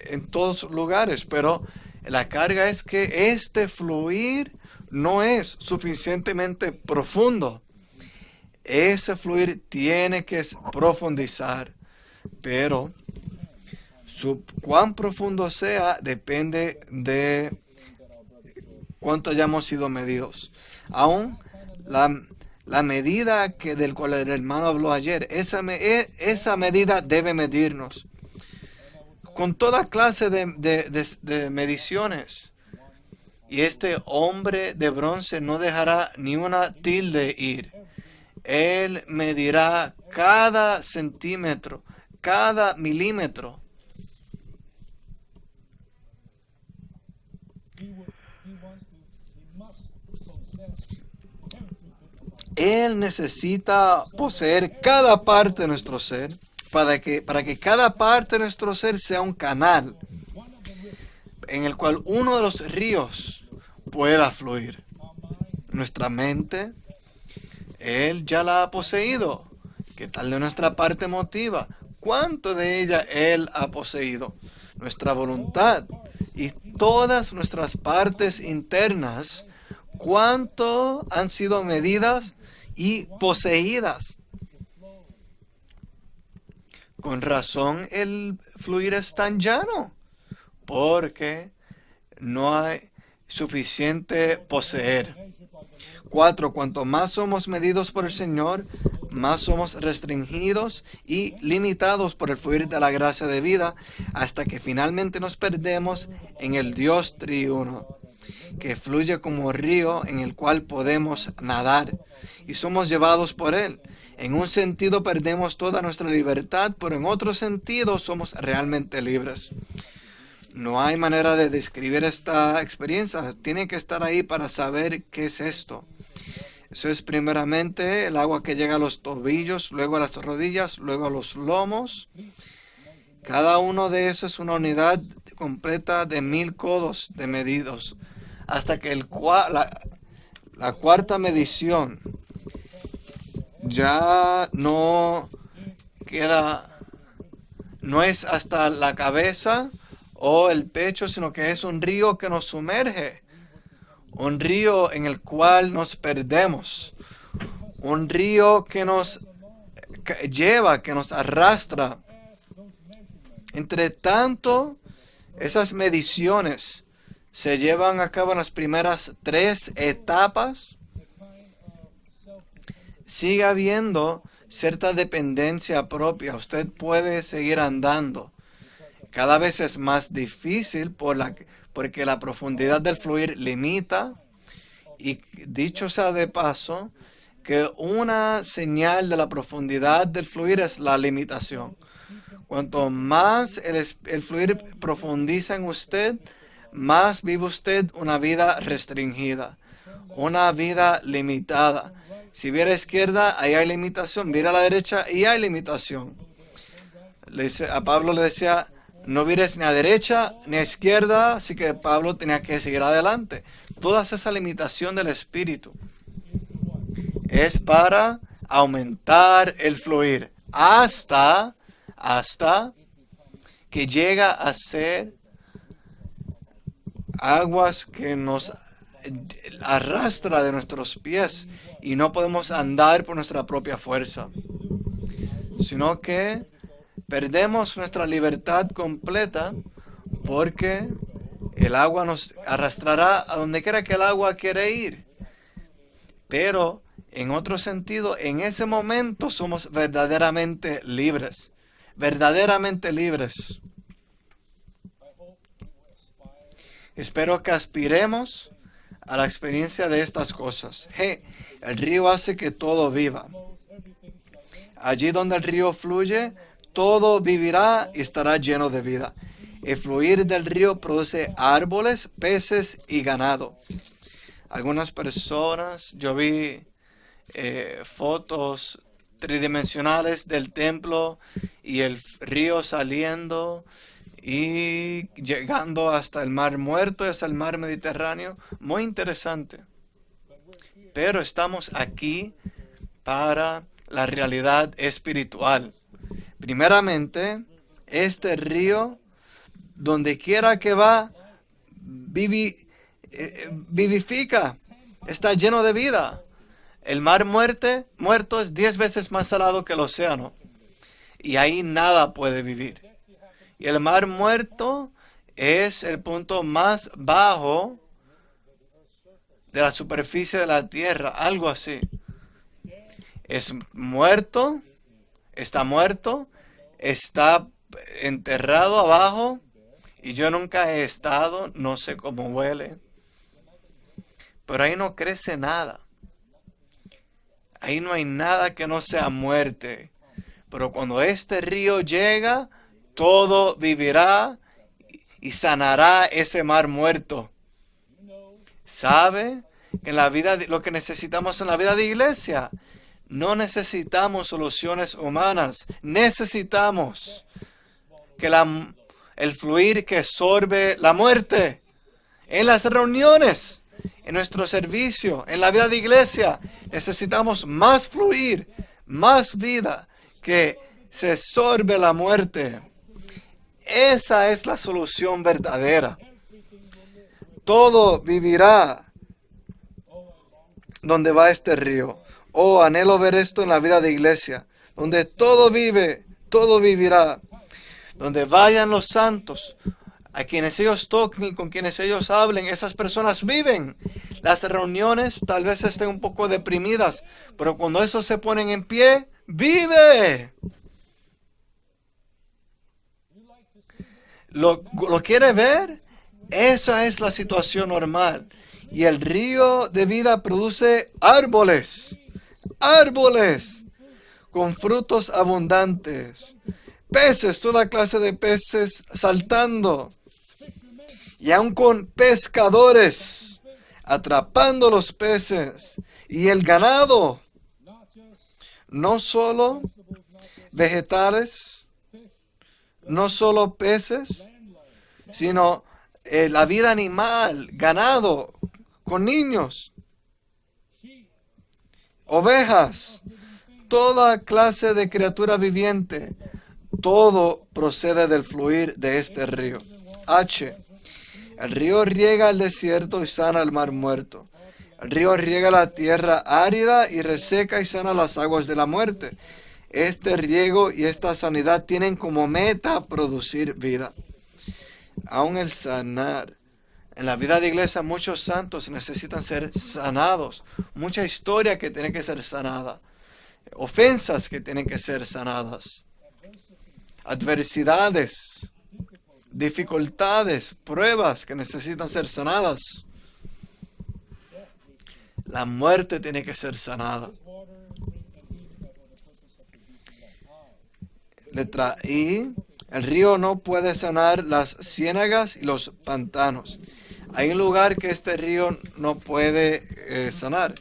en todos lugares, pero la carga es que este fluir no es suficientemente profundo. Ese fluir tiene que profundizar, pero cuán profundo sea depende de cuánto hayamos sido medidos. Aún la medida del cual el hermano habló ayer, esa medida debe medirnos con toda clase de mediciones. Y este hombre de bronce no dejará ni una tilde ir. Él medirá cada centímetro, cada milímetro. Él necesita poseer cada parte de nuestro ser para que cada parte de nuestro ser sea un canal en el cual uno de los ríos pueda fluir. Nuestra mente, Él ya la ha poseído. ¿Qué tal de nuestra parte emotiva? ¿Cuánto de ella Él ha poseído? Nuestra voluntad y todas nuestras partes internas, ¿cuánto han sido medidas y poseídas? Con razón el fluir es tan llano, porque no hay suficiente poseer. 4. Cuanto más somos medidos por el Señor, más somos restringidos y limitados por el fluir de la gracia de vida, hasta que finalmente nos perdemos en el Dios triuno, que fluye como río en el cual podemos nadar y somos llevados por Él. En un sentido perdemos toda nuestra libertad, pero en otro sentido somos realmente libres. No hay manera de describir esta experiencia. Tiene que estar ahí para saber qué es esto. Eso es primeramente el agua que llega a los tobillos, luego a las rodillas, luego a los lomos. Cada uno de esos es una unidad completa de 1000 codos de medidos. Hasta que la cuarta medición ya no queda, no es hasta la cabeza o el pecho, sino que es un río que nos sumerge, un río en el cual nos perdemos, un río que nos lleva, que nos arrastra. Entre tanto, esas mediciones se llevan a cabo en las primeras 3 etapas. Sigue habiendo cierta dependencia propia. Usted puede seguir andando. Cada vez es más difícil porque la profundidad del fluir limita. Y dicho sea de paso, que una señal de la profundidad del fluir es la limitación. Cuanto más el fluir profundiza en usted, más vive usted una vida restringida, una vida limitada. Si viera a la izquierda, ahí hay limitación. Mira a la derecha y hay limitación. A Pablo le decía, no vires ni a derecha ni a izquierda, así que Pablo tenía que seguir adelante. Toda esa limitación del espíritu es para aumentar el fluir hasta que llega a ser aguas que nos arrastra de nuestros pies y no podemos andar por nuestra propia fuerza, sino que perdemos nuestra libertad completa porque el agua nos arrastrará a donde quiera que el agua quiere ir. Pero en otro sentido, en ese momento somos verdaderamente libres. Verdaderamente libres. Espero que aspiremos a la experiencia de estas cosas. El río hace que todo viva. Allí donde el río fluye, todo vivirá y estará lleno de vida. El fluir del río produce árboles, peces y ganado. Algunas personas, yo vi fotos tridimensionales del templo y el río saliendo y llegando hasta el mar Muerto y hasta el mar Mediterráneo. Muy interesante. Pero estamos aquí para la realidad espiritual. Primeramente, este río, donde quiera que va, vivifica. está lleno de vida. El mar muerto es 10 veces más salado que el océano. Y ahí nada puede vivir. Y el mar muerto es el punto más bajo de la superficie de la tierra, algo así. Es muerto, está enterrado abajo, y yo nunca he estado, no sé cómo huele, pero ahí no crece nada. Ahí no hay nada que no sea muerte. Pero cuando este río llega, todo vivirá y sanará ese mar muerto. ¿Sabe? En la vida, lo que necesitamos en la vida de iglesia, no necesitamos soluciones humanas. Necesitamos que el fluir que sorbe la muerte en las reuniones, en nuestro servicio, en la vida de iglesia, necesitamos más fluir, más vida que se sorbe la muerte. Esa es la solución verdadera. Todo vivirá donde va este río. Oh, anhelo ver esto en la vida de iglesia, donde todo vive, todo vivirá. Donde vayan los santos, a quienes ellos toquen y con quienes ellos hablen, esas personas viven. Las reuniones tal vez estén un poco deprimidas, pero cuando esos se ponen en pie, vive. ¿Lo quiere ver? Esa es la situación normal. Y el río de vida produce árboles, árboles con frutos abundantes. Peces, toda clase de peces saltando. Y aún con pescadores atrapando los peces. Y el ganado. No solo vegetales, no solo peces, sino la vida animal, ganado, con niños, ovejas, toda clase de criatura viviente. Todo procede del fluir de este río. H. El río riega el desierto y sana el mar muerto. El río riega la tierra árida y reseca y sana las aguas de la muerte. Este riego y esta sanidad tienen como meta producir vida. Aún el sanar. En la vida de iglesia muchos santos necesitan ser sanados. Mucha historia que tiene que ser sanada. Ofensas que tienen que ser sanadas. Adversidades, dificultades, pruebas que necesitan ser sanadas. La muerte tiene que ser sanada. Letra I. El río no puede sanar las ciénagas y los pantanos. Hay un lugar que este río no puede sanar.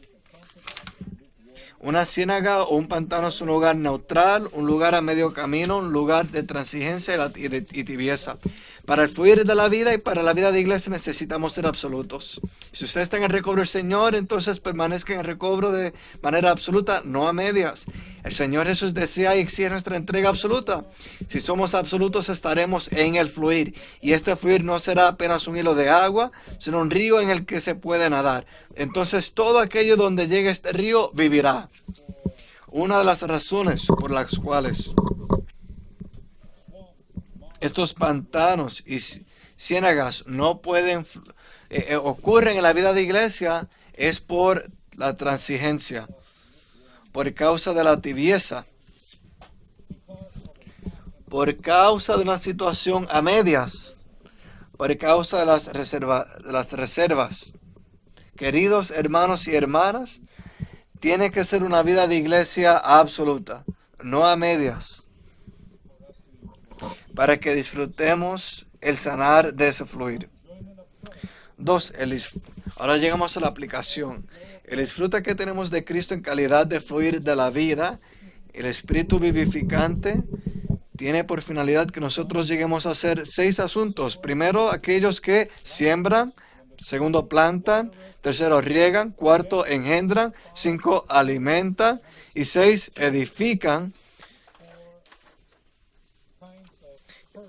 Una ciénaga o un pantano es un lugar neutral, un lugar a medio camino, un lugar de transigencia y tibieza. Para el fluir de la vida y para la vida de iglesia necesitamos ser absolutos. Si usted está en el recobro del Señor, entonces permanezca en el recobro de manera absoluta, no a medias. El Señor Jesús desea y exige nuestra entrega absoluta. Si somos absolutos, estaremos en el fluir. Y este fluir no será apenas un hilo de agua, sino un río en el que se puede nadar. Entonces todo aquello donde llegue este río vivirá. Una de las razones por las cuales estos pantanos y ciénagas no pueden ocurren en la vida de iglesia es por la transigencia, por causa de la tibieza, por causa de una situación a medias, por causa de las reservas. Queridos hermanos y hermanas, tiene que ser una vida de iglesia absoluta, no a medias, para que disfrutemos el sanar de ese fluir. 2. Ahora llegamos a la aplicación. El disfrute que tenemos de Cristo en calidad de fluir de la vida, el Espíritu vivificante, tiene por finalidad que nosotros lleguemos a hacer 6 asuntos. Primero, aquellos que siembran. Segundo, plantan. Tercero, riegan. Cuarto, engendran. 5, alimentan. Y 6, edifican.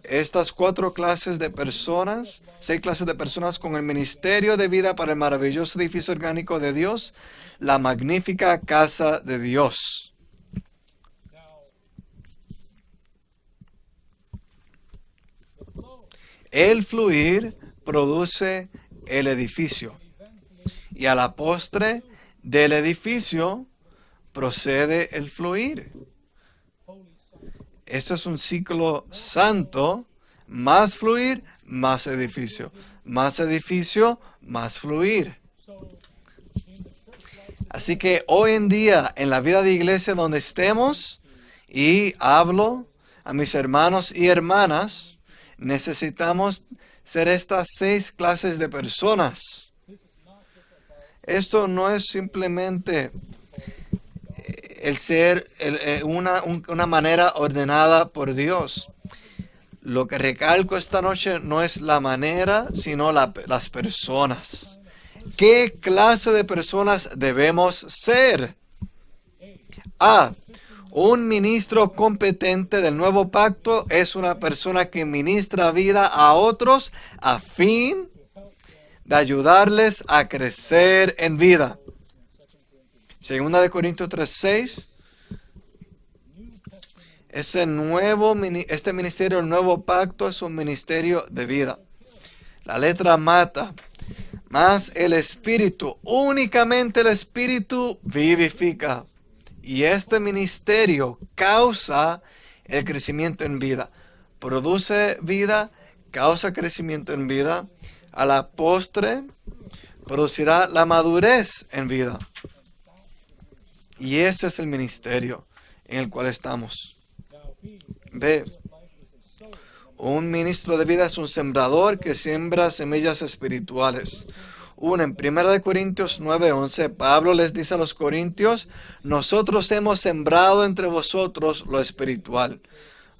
Estas 4 clases de personas, 6 clases de personas con el ministerio de vida para el maravilloso edificio orgánico de Dios, la magnífica casa de Dios. El fluir produce el edificio, y a la postre del edificio procede el fluir. Esto es un ciclo santo: más fluir, más edificio; más edificio, más fluir. Así que hoy en día, en la vida de iglesia donde estemos, y hablo a mis hermanos y hermanas, necesitamos ser estas 6 clases de personas. Esto no es simplemente el ser una manera ordenada por Dios. Lo que recalco esta noche no es la manera, sino las personas. ¿Qué clase de personas debemos ser? A. Un ministro competente del nuevo pacto es una persona que ministra vida a otros a fin de ayudarles a crecer en vida. Segunda de Corintios 3:6. Este ministerio del nuevo pacto es un ministerio de vida. La letra mata, mas el Espíritu, únicamente el Espíritu, vivifica. Y este ministerio causa el crecimiento en vida. Produce vida, causa crecimiento en vida. A la postre, producirá la madurez en vida. Y ese es el ministerio en el cual estamos. B. Un ministro de vida es un sembrador que siembra semillas espirituales. En 1 Corintios 9:11, Pablo les dice a los corintios: nosotros hemos sembrado entre vosotros lo espiritual.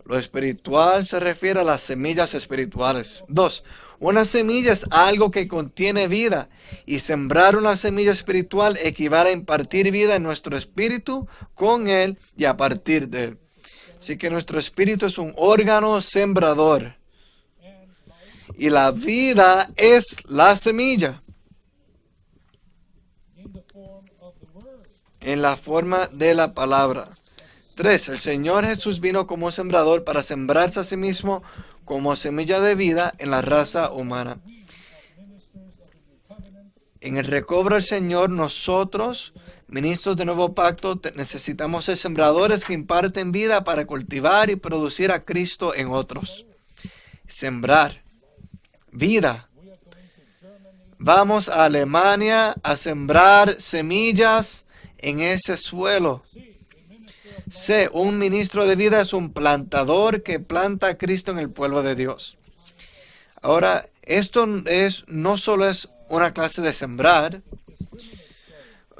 Lo espiritual se refiere a las semillas espirituales. 2. Una semilla es algo que contiene vida, y sembrar una semilla espiritual equivale a impartir vida en nuestro espíritu con él y a partir de él. Así que nuestro espíritu es un órgano sembrador, y la vida es la semilla en la forma de la palabra. 3. El Señor Jesús vino como sembrador para sembrarse a sí mismo como semilla de vida en la raza humana. En el recobro del Señor, nosotros, ministros del nuevo pacto, necesitamos ser sembradores que imparten vida para cultivar y producir a Cristo en otros. Sembrar vida. Vamos a Alemania a sembrar semillas en ese suelo. C. Un ministro de vida es un plantador que planta a Cristo en el pueblo de Dios. Ahora, esto no solo es una clase de sembrar,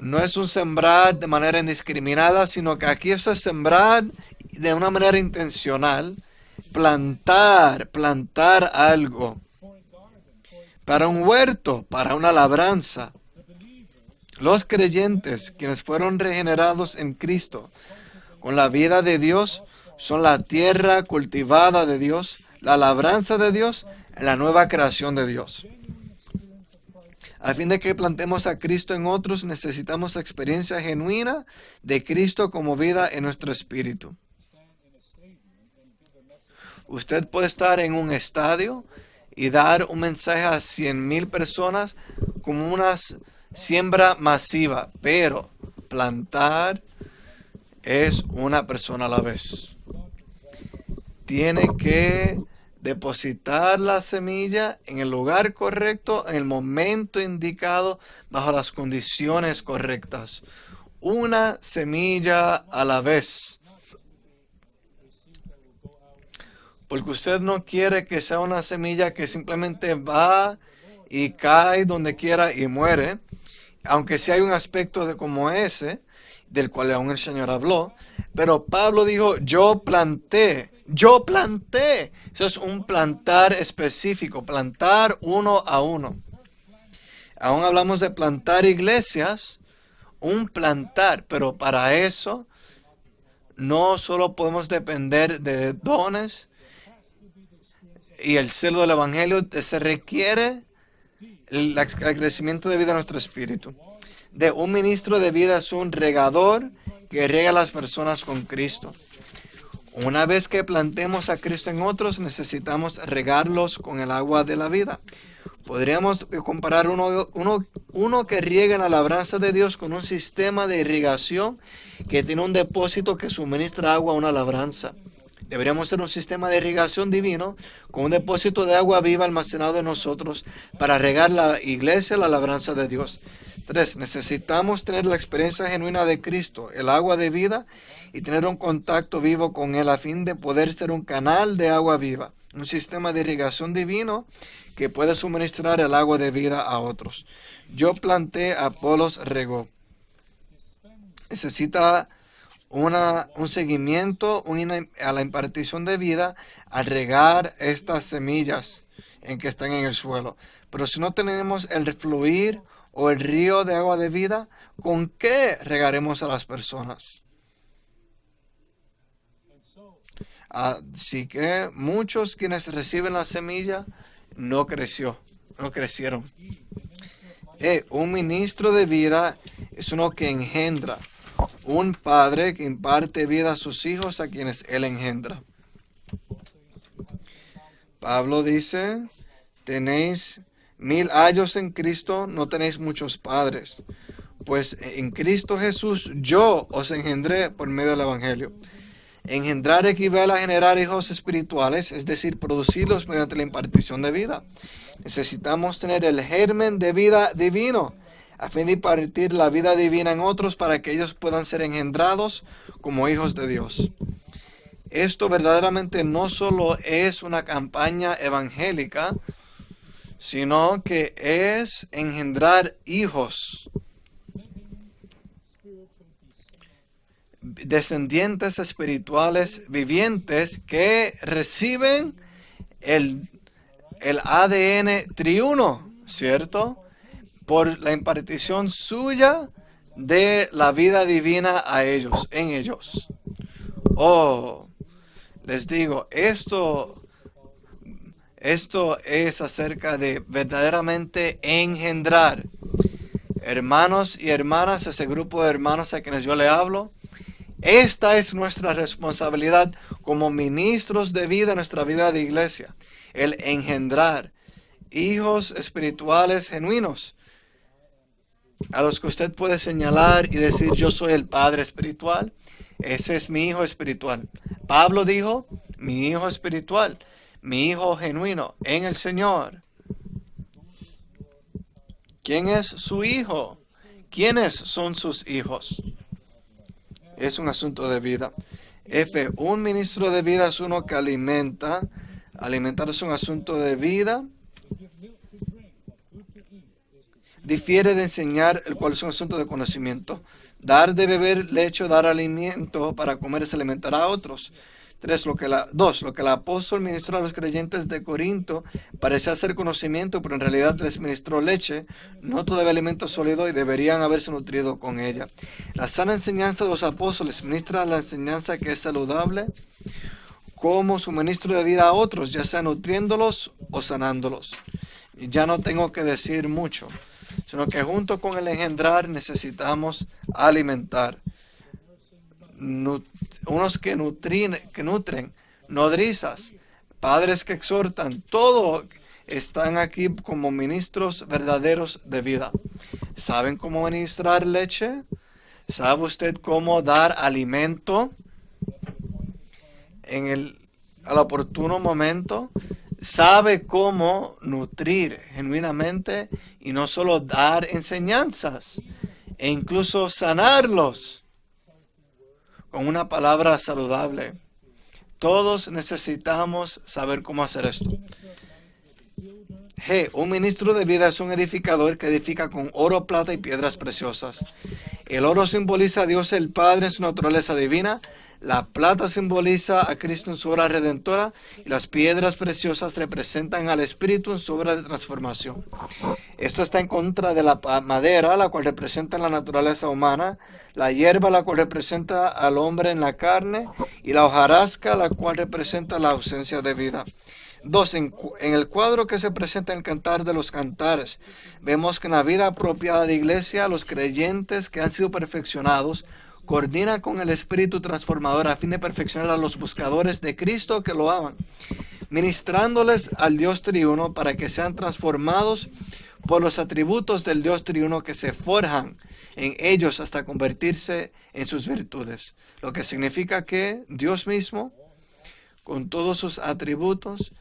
no es un sembrar de manera indiscriminada, sino que aquí eso es sembrar de una manera intencional, plantar algo, para un huerto, para una labranza. Los creyentes, quienes fueron regenerados en Cristo, con la vida de Dios, son la tierra cultivada de Dios, la labranza de Dios, la nueva creación de Dios. A fin de que plantemos a Cristo en otros, necesitamos la experiencia genuina de Cristo como vida en nuestro espíritu. Usted puede estar en un estadio y dar un mensaje a 100,000 personas como una siembra masiva, pero plantar es una persona a la vez. Tiene que depositar la semilla en el lugar correcto, en el momento indicado, bajo las condiciones correctas. Una semilla a la vez. Porque usted no quiere que sea una semilla que simplemente va y cae donde quiera y muere. Aunque sí hay un aspecto de como ese, del cual aún el Señor habló. Pero Pablo dijo: yo planté. Eso es un plantar específico, plantar uno a uno. Aún hablamos de plantar iglesias, un plantar, pero para eso no solo podemos depender de dones, y el celo del Evangelio, se requiere el crecimiento de vida de nuestro espíritu. De un ministro de vida es un regador que riega a las personas con Cristo. Una vez que plantemos a Cristo en otros, necesitamos regarlos con el agua de la vida. Podríamos comparar uno que riega la labranza de Dios con un sistema de irrigación que tiene un depósito que suministra agua a una labranza. Deberíamos ser un sistema de irrigación divino con un depósito de agua viva almacenado en nosotros para regar la iglesia, la labranza de Dios. 3. Necesitamos tener la experiencia genuina de Cristo, el agua de vida, y tener un contacto vivo con Él a fin de poder ser un canal de agua viva, un sistema de irrigación divino que puede suministrar el agua de vida a otros. Yo planté, Apolos regó. Necesita un seguimiento a la impartición de vida al regar estas semillas en que están en el suelo. Pero si no tenemos el fluir o el río de agua de vida, ¿con qué regaremos a las personas? Así que muchos quienes reciben la semilla no crecieron. Un ministro de vida es uno que engendra, un padre que imparte vida a sus hijos a quienes él engendra. Pablo dice, tenéis 1000 años en Cristo, no tenéis muchos padres. Pues en Cristo Jesús yo os engendré por medio del Evangelio. Engendrar equivale a generar hijos espirituales, es decir, producirlos mediante la impartición de vida. Necesitamos tener el germen de vida divino a fin de impartir la vida divina en otros para que ellos puedan ser engendrados como hijos de Dios. Esto verdaderamente no solo es una campaña evangélica, sino que es engendrar hijos, descendientes espirituales vivientes que reciben el ADN triuno, ¿cierto? Por la impartición suya de la vida divina en ellos. Les digo, esto es acerca de verdaderamente engendrar. Hermanos y hermanas, ese grupo de hermanos a quienes yo le hablo, esta es nuestra responsabilidad como ministros de vida en nuestra vida de iglesia. El engendrar hijos espirituales genuinos a los que usted puede señalar y decir, yo soy el padre espiritual, ese es mi hijo espiritual. Pablo dijo, mi hijo espiritual, mi hijo genuino en el Señor. ¿Quién es su hijo? ¿Quiénes son sus hijos? Es un asunto de vida. Un ministro de vida es uno que alimenta. Alimentar es un asunto de vida. Difiere de enseñar, el cual es un asunto de conocimiento. Dar de beber leche, dar alimento para comer es alimentar a otros. 2. Lo que el apóstol ministró a los creyentes de Corinto parecía ser conocimiento, pero en realidad les ministró leche, no todavía alimento sólido, y deberían haberse nutrido con ella. La sana enseñanza de los apóstoles ministra la enseñanza que es saludable como suministro de vida a otros, ya sea nutriéndolos o sanándolos. Y ya no tengo que decir mucho, sino que junto con el engendrar necesitamos alimentar. Unos que nutren, nodrizas, padres que exhortan, todo están aquí como ministros verdaderos de vida. ¿Saben cómo ministrar leche? ¿Sabe usted cómo dar alimento al oportuno momento? ¿Sabe cómo nutrir genuinamente y no solo dar enseñanzas e incluso sanarlos con una palabra saludable? Todos necesitamos saber cómo hacer esto. Un ministro de vida es un edificador que edifica con oro, plata y piedras preciosas. El oro simboliza a Dios el Padre en su naturaleza divina. La plata simboliza a Cristo en su obra redentora y las piedras preciosas representan al Espíritu en su obra de transformación. Esto está en contra de la madera, la cual representa la naturaleza humana, la hierba, la cual representa al hombre en la carne, y la hojarasca, la cual representa la ausencia de vida. Dos, en el cuadro que se presenta en el Cantar de los Cantares, vemos que en la vida apropiada de iglesia, los creyentes que han sido perfeccionados coordinan con el Espíritu transformador a fin de perfeccionar a los buscadores de Cristo que lo aman, ministrándoles al Dios triuno para que sean transformados por los atributos del Dios triuno que se forjan en ellos hasta convertirse en sus virtudes. Lo que significa que Dios mismo, con todos sus atributos,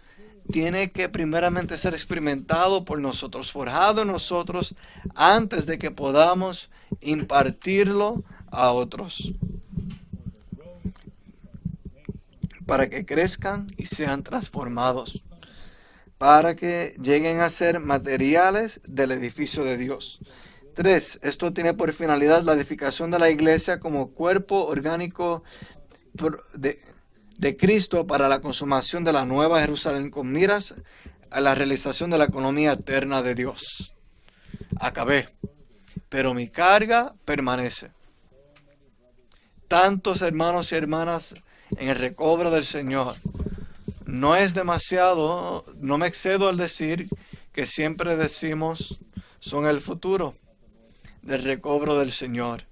tiene que primeramente ser experimentado por nosotros, forjado en nosotros, antes de que podamos impartirlo a otros, para que crezcan y sean transformados, para que lleguen a ser materiales del edificio de Dios. 3. Esto tiene por finalidad la edificación de la iglesia como cuerpo orgánico de Cristo para la consumación de la nueva Jerusalén con miras a la realización de la economía eterna de Dios. Acabé, pero mi carga permanece. Tantos hermanos y hermanas en el recobro del Señor. No es demasiado, no me excedo al decir que siempre decimos son el futuro del recobro del Señor.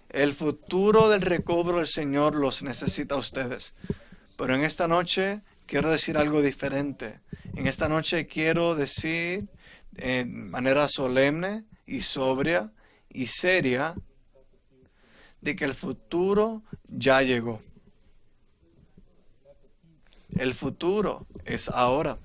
El futuro del recobro del Señor los necesita a ustedes. Pero en esta noche quiero decir algo diferente. En esta noche quiero decir de manera solemne y sobria y seria de que el futuro ya llegó. El futuro es ahora.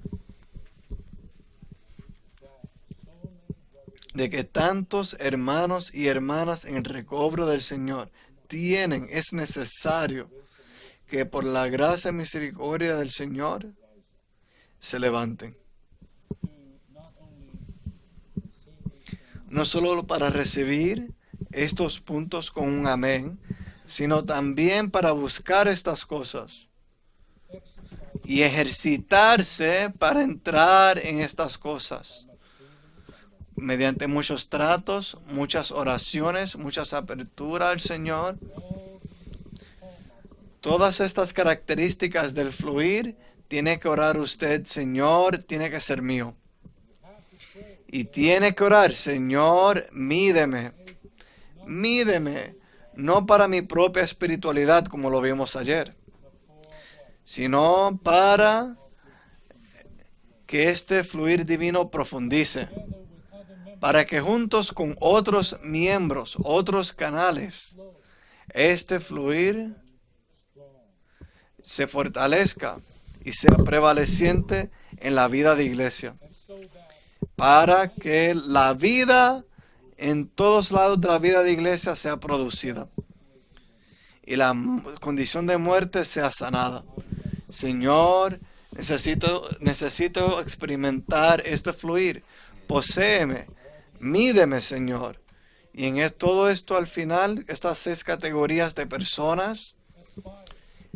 De que tantos hermanos y hermanas en el recobro del Señor es necesario que por la gracia y misericordia del Señor se levanten. No solo para recibir estos puntos con un amén, sino también para buscar estas cosas y ejercitarse para entrar en estas cosas. Mediante muchos tratos, muchas oraciones, muchas aperturas al Señor. Todas estas características del fluir, tiene que orar usted, Señor, tiene que ser mío. Y tiene que orar, Señor, mídeme. Mídeme, no para mi propia espiritualidad como lo vimos ayer, sino para que este fluir divino profundice, para que juntos con otros miembros, otros canales, este fluir se fortalezca y sea prevaleciente en la vida de iglesia, para que la vida en todos lados de la vida de iglesia sea producida y la condición de muerte sea sanada. Señor, necesito experimentar este fluir. Poséeme, mídeme, Señor. Y en todo esto, al final, estas 6 categorías de personas,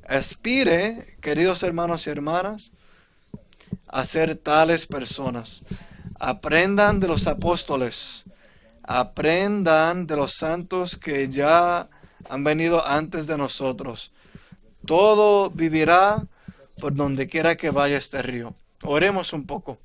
aspire, queridos hermanos y hermanas, a ser tales personas. Aprendan de los apóstoles. Aprendan de los santos que ya han venido antes de nosotros. Todo vivirá por donde quiera que vaya este río. Oremos un poco.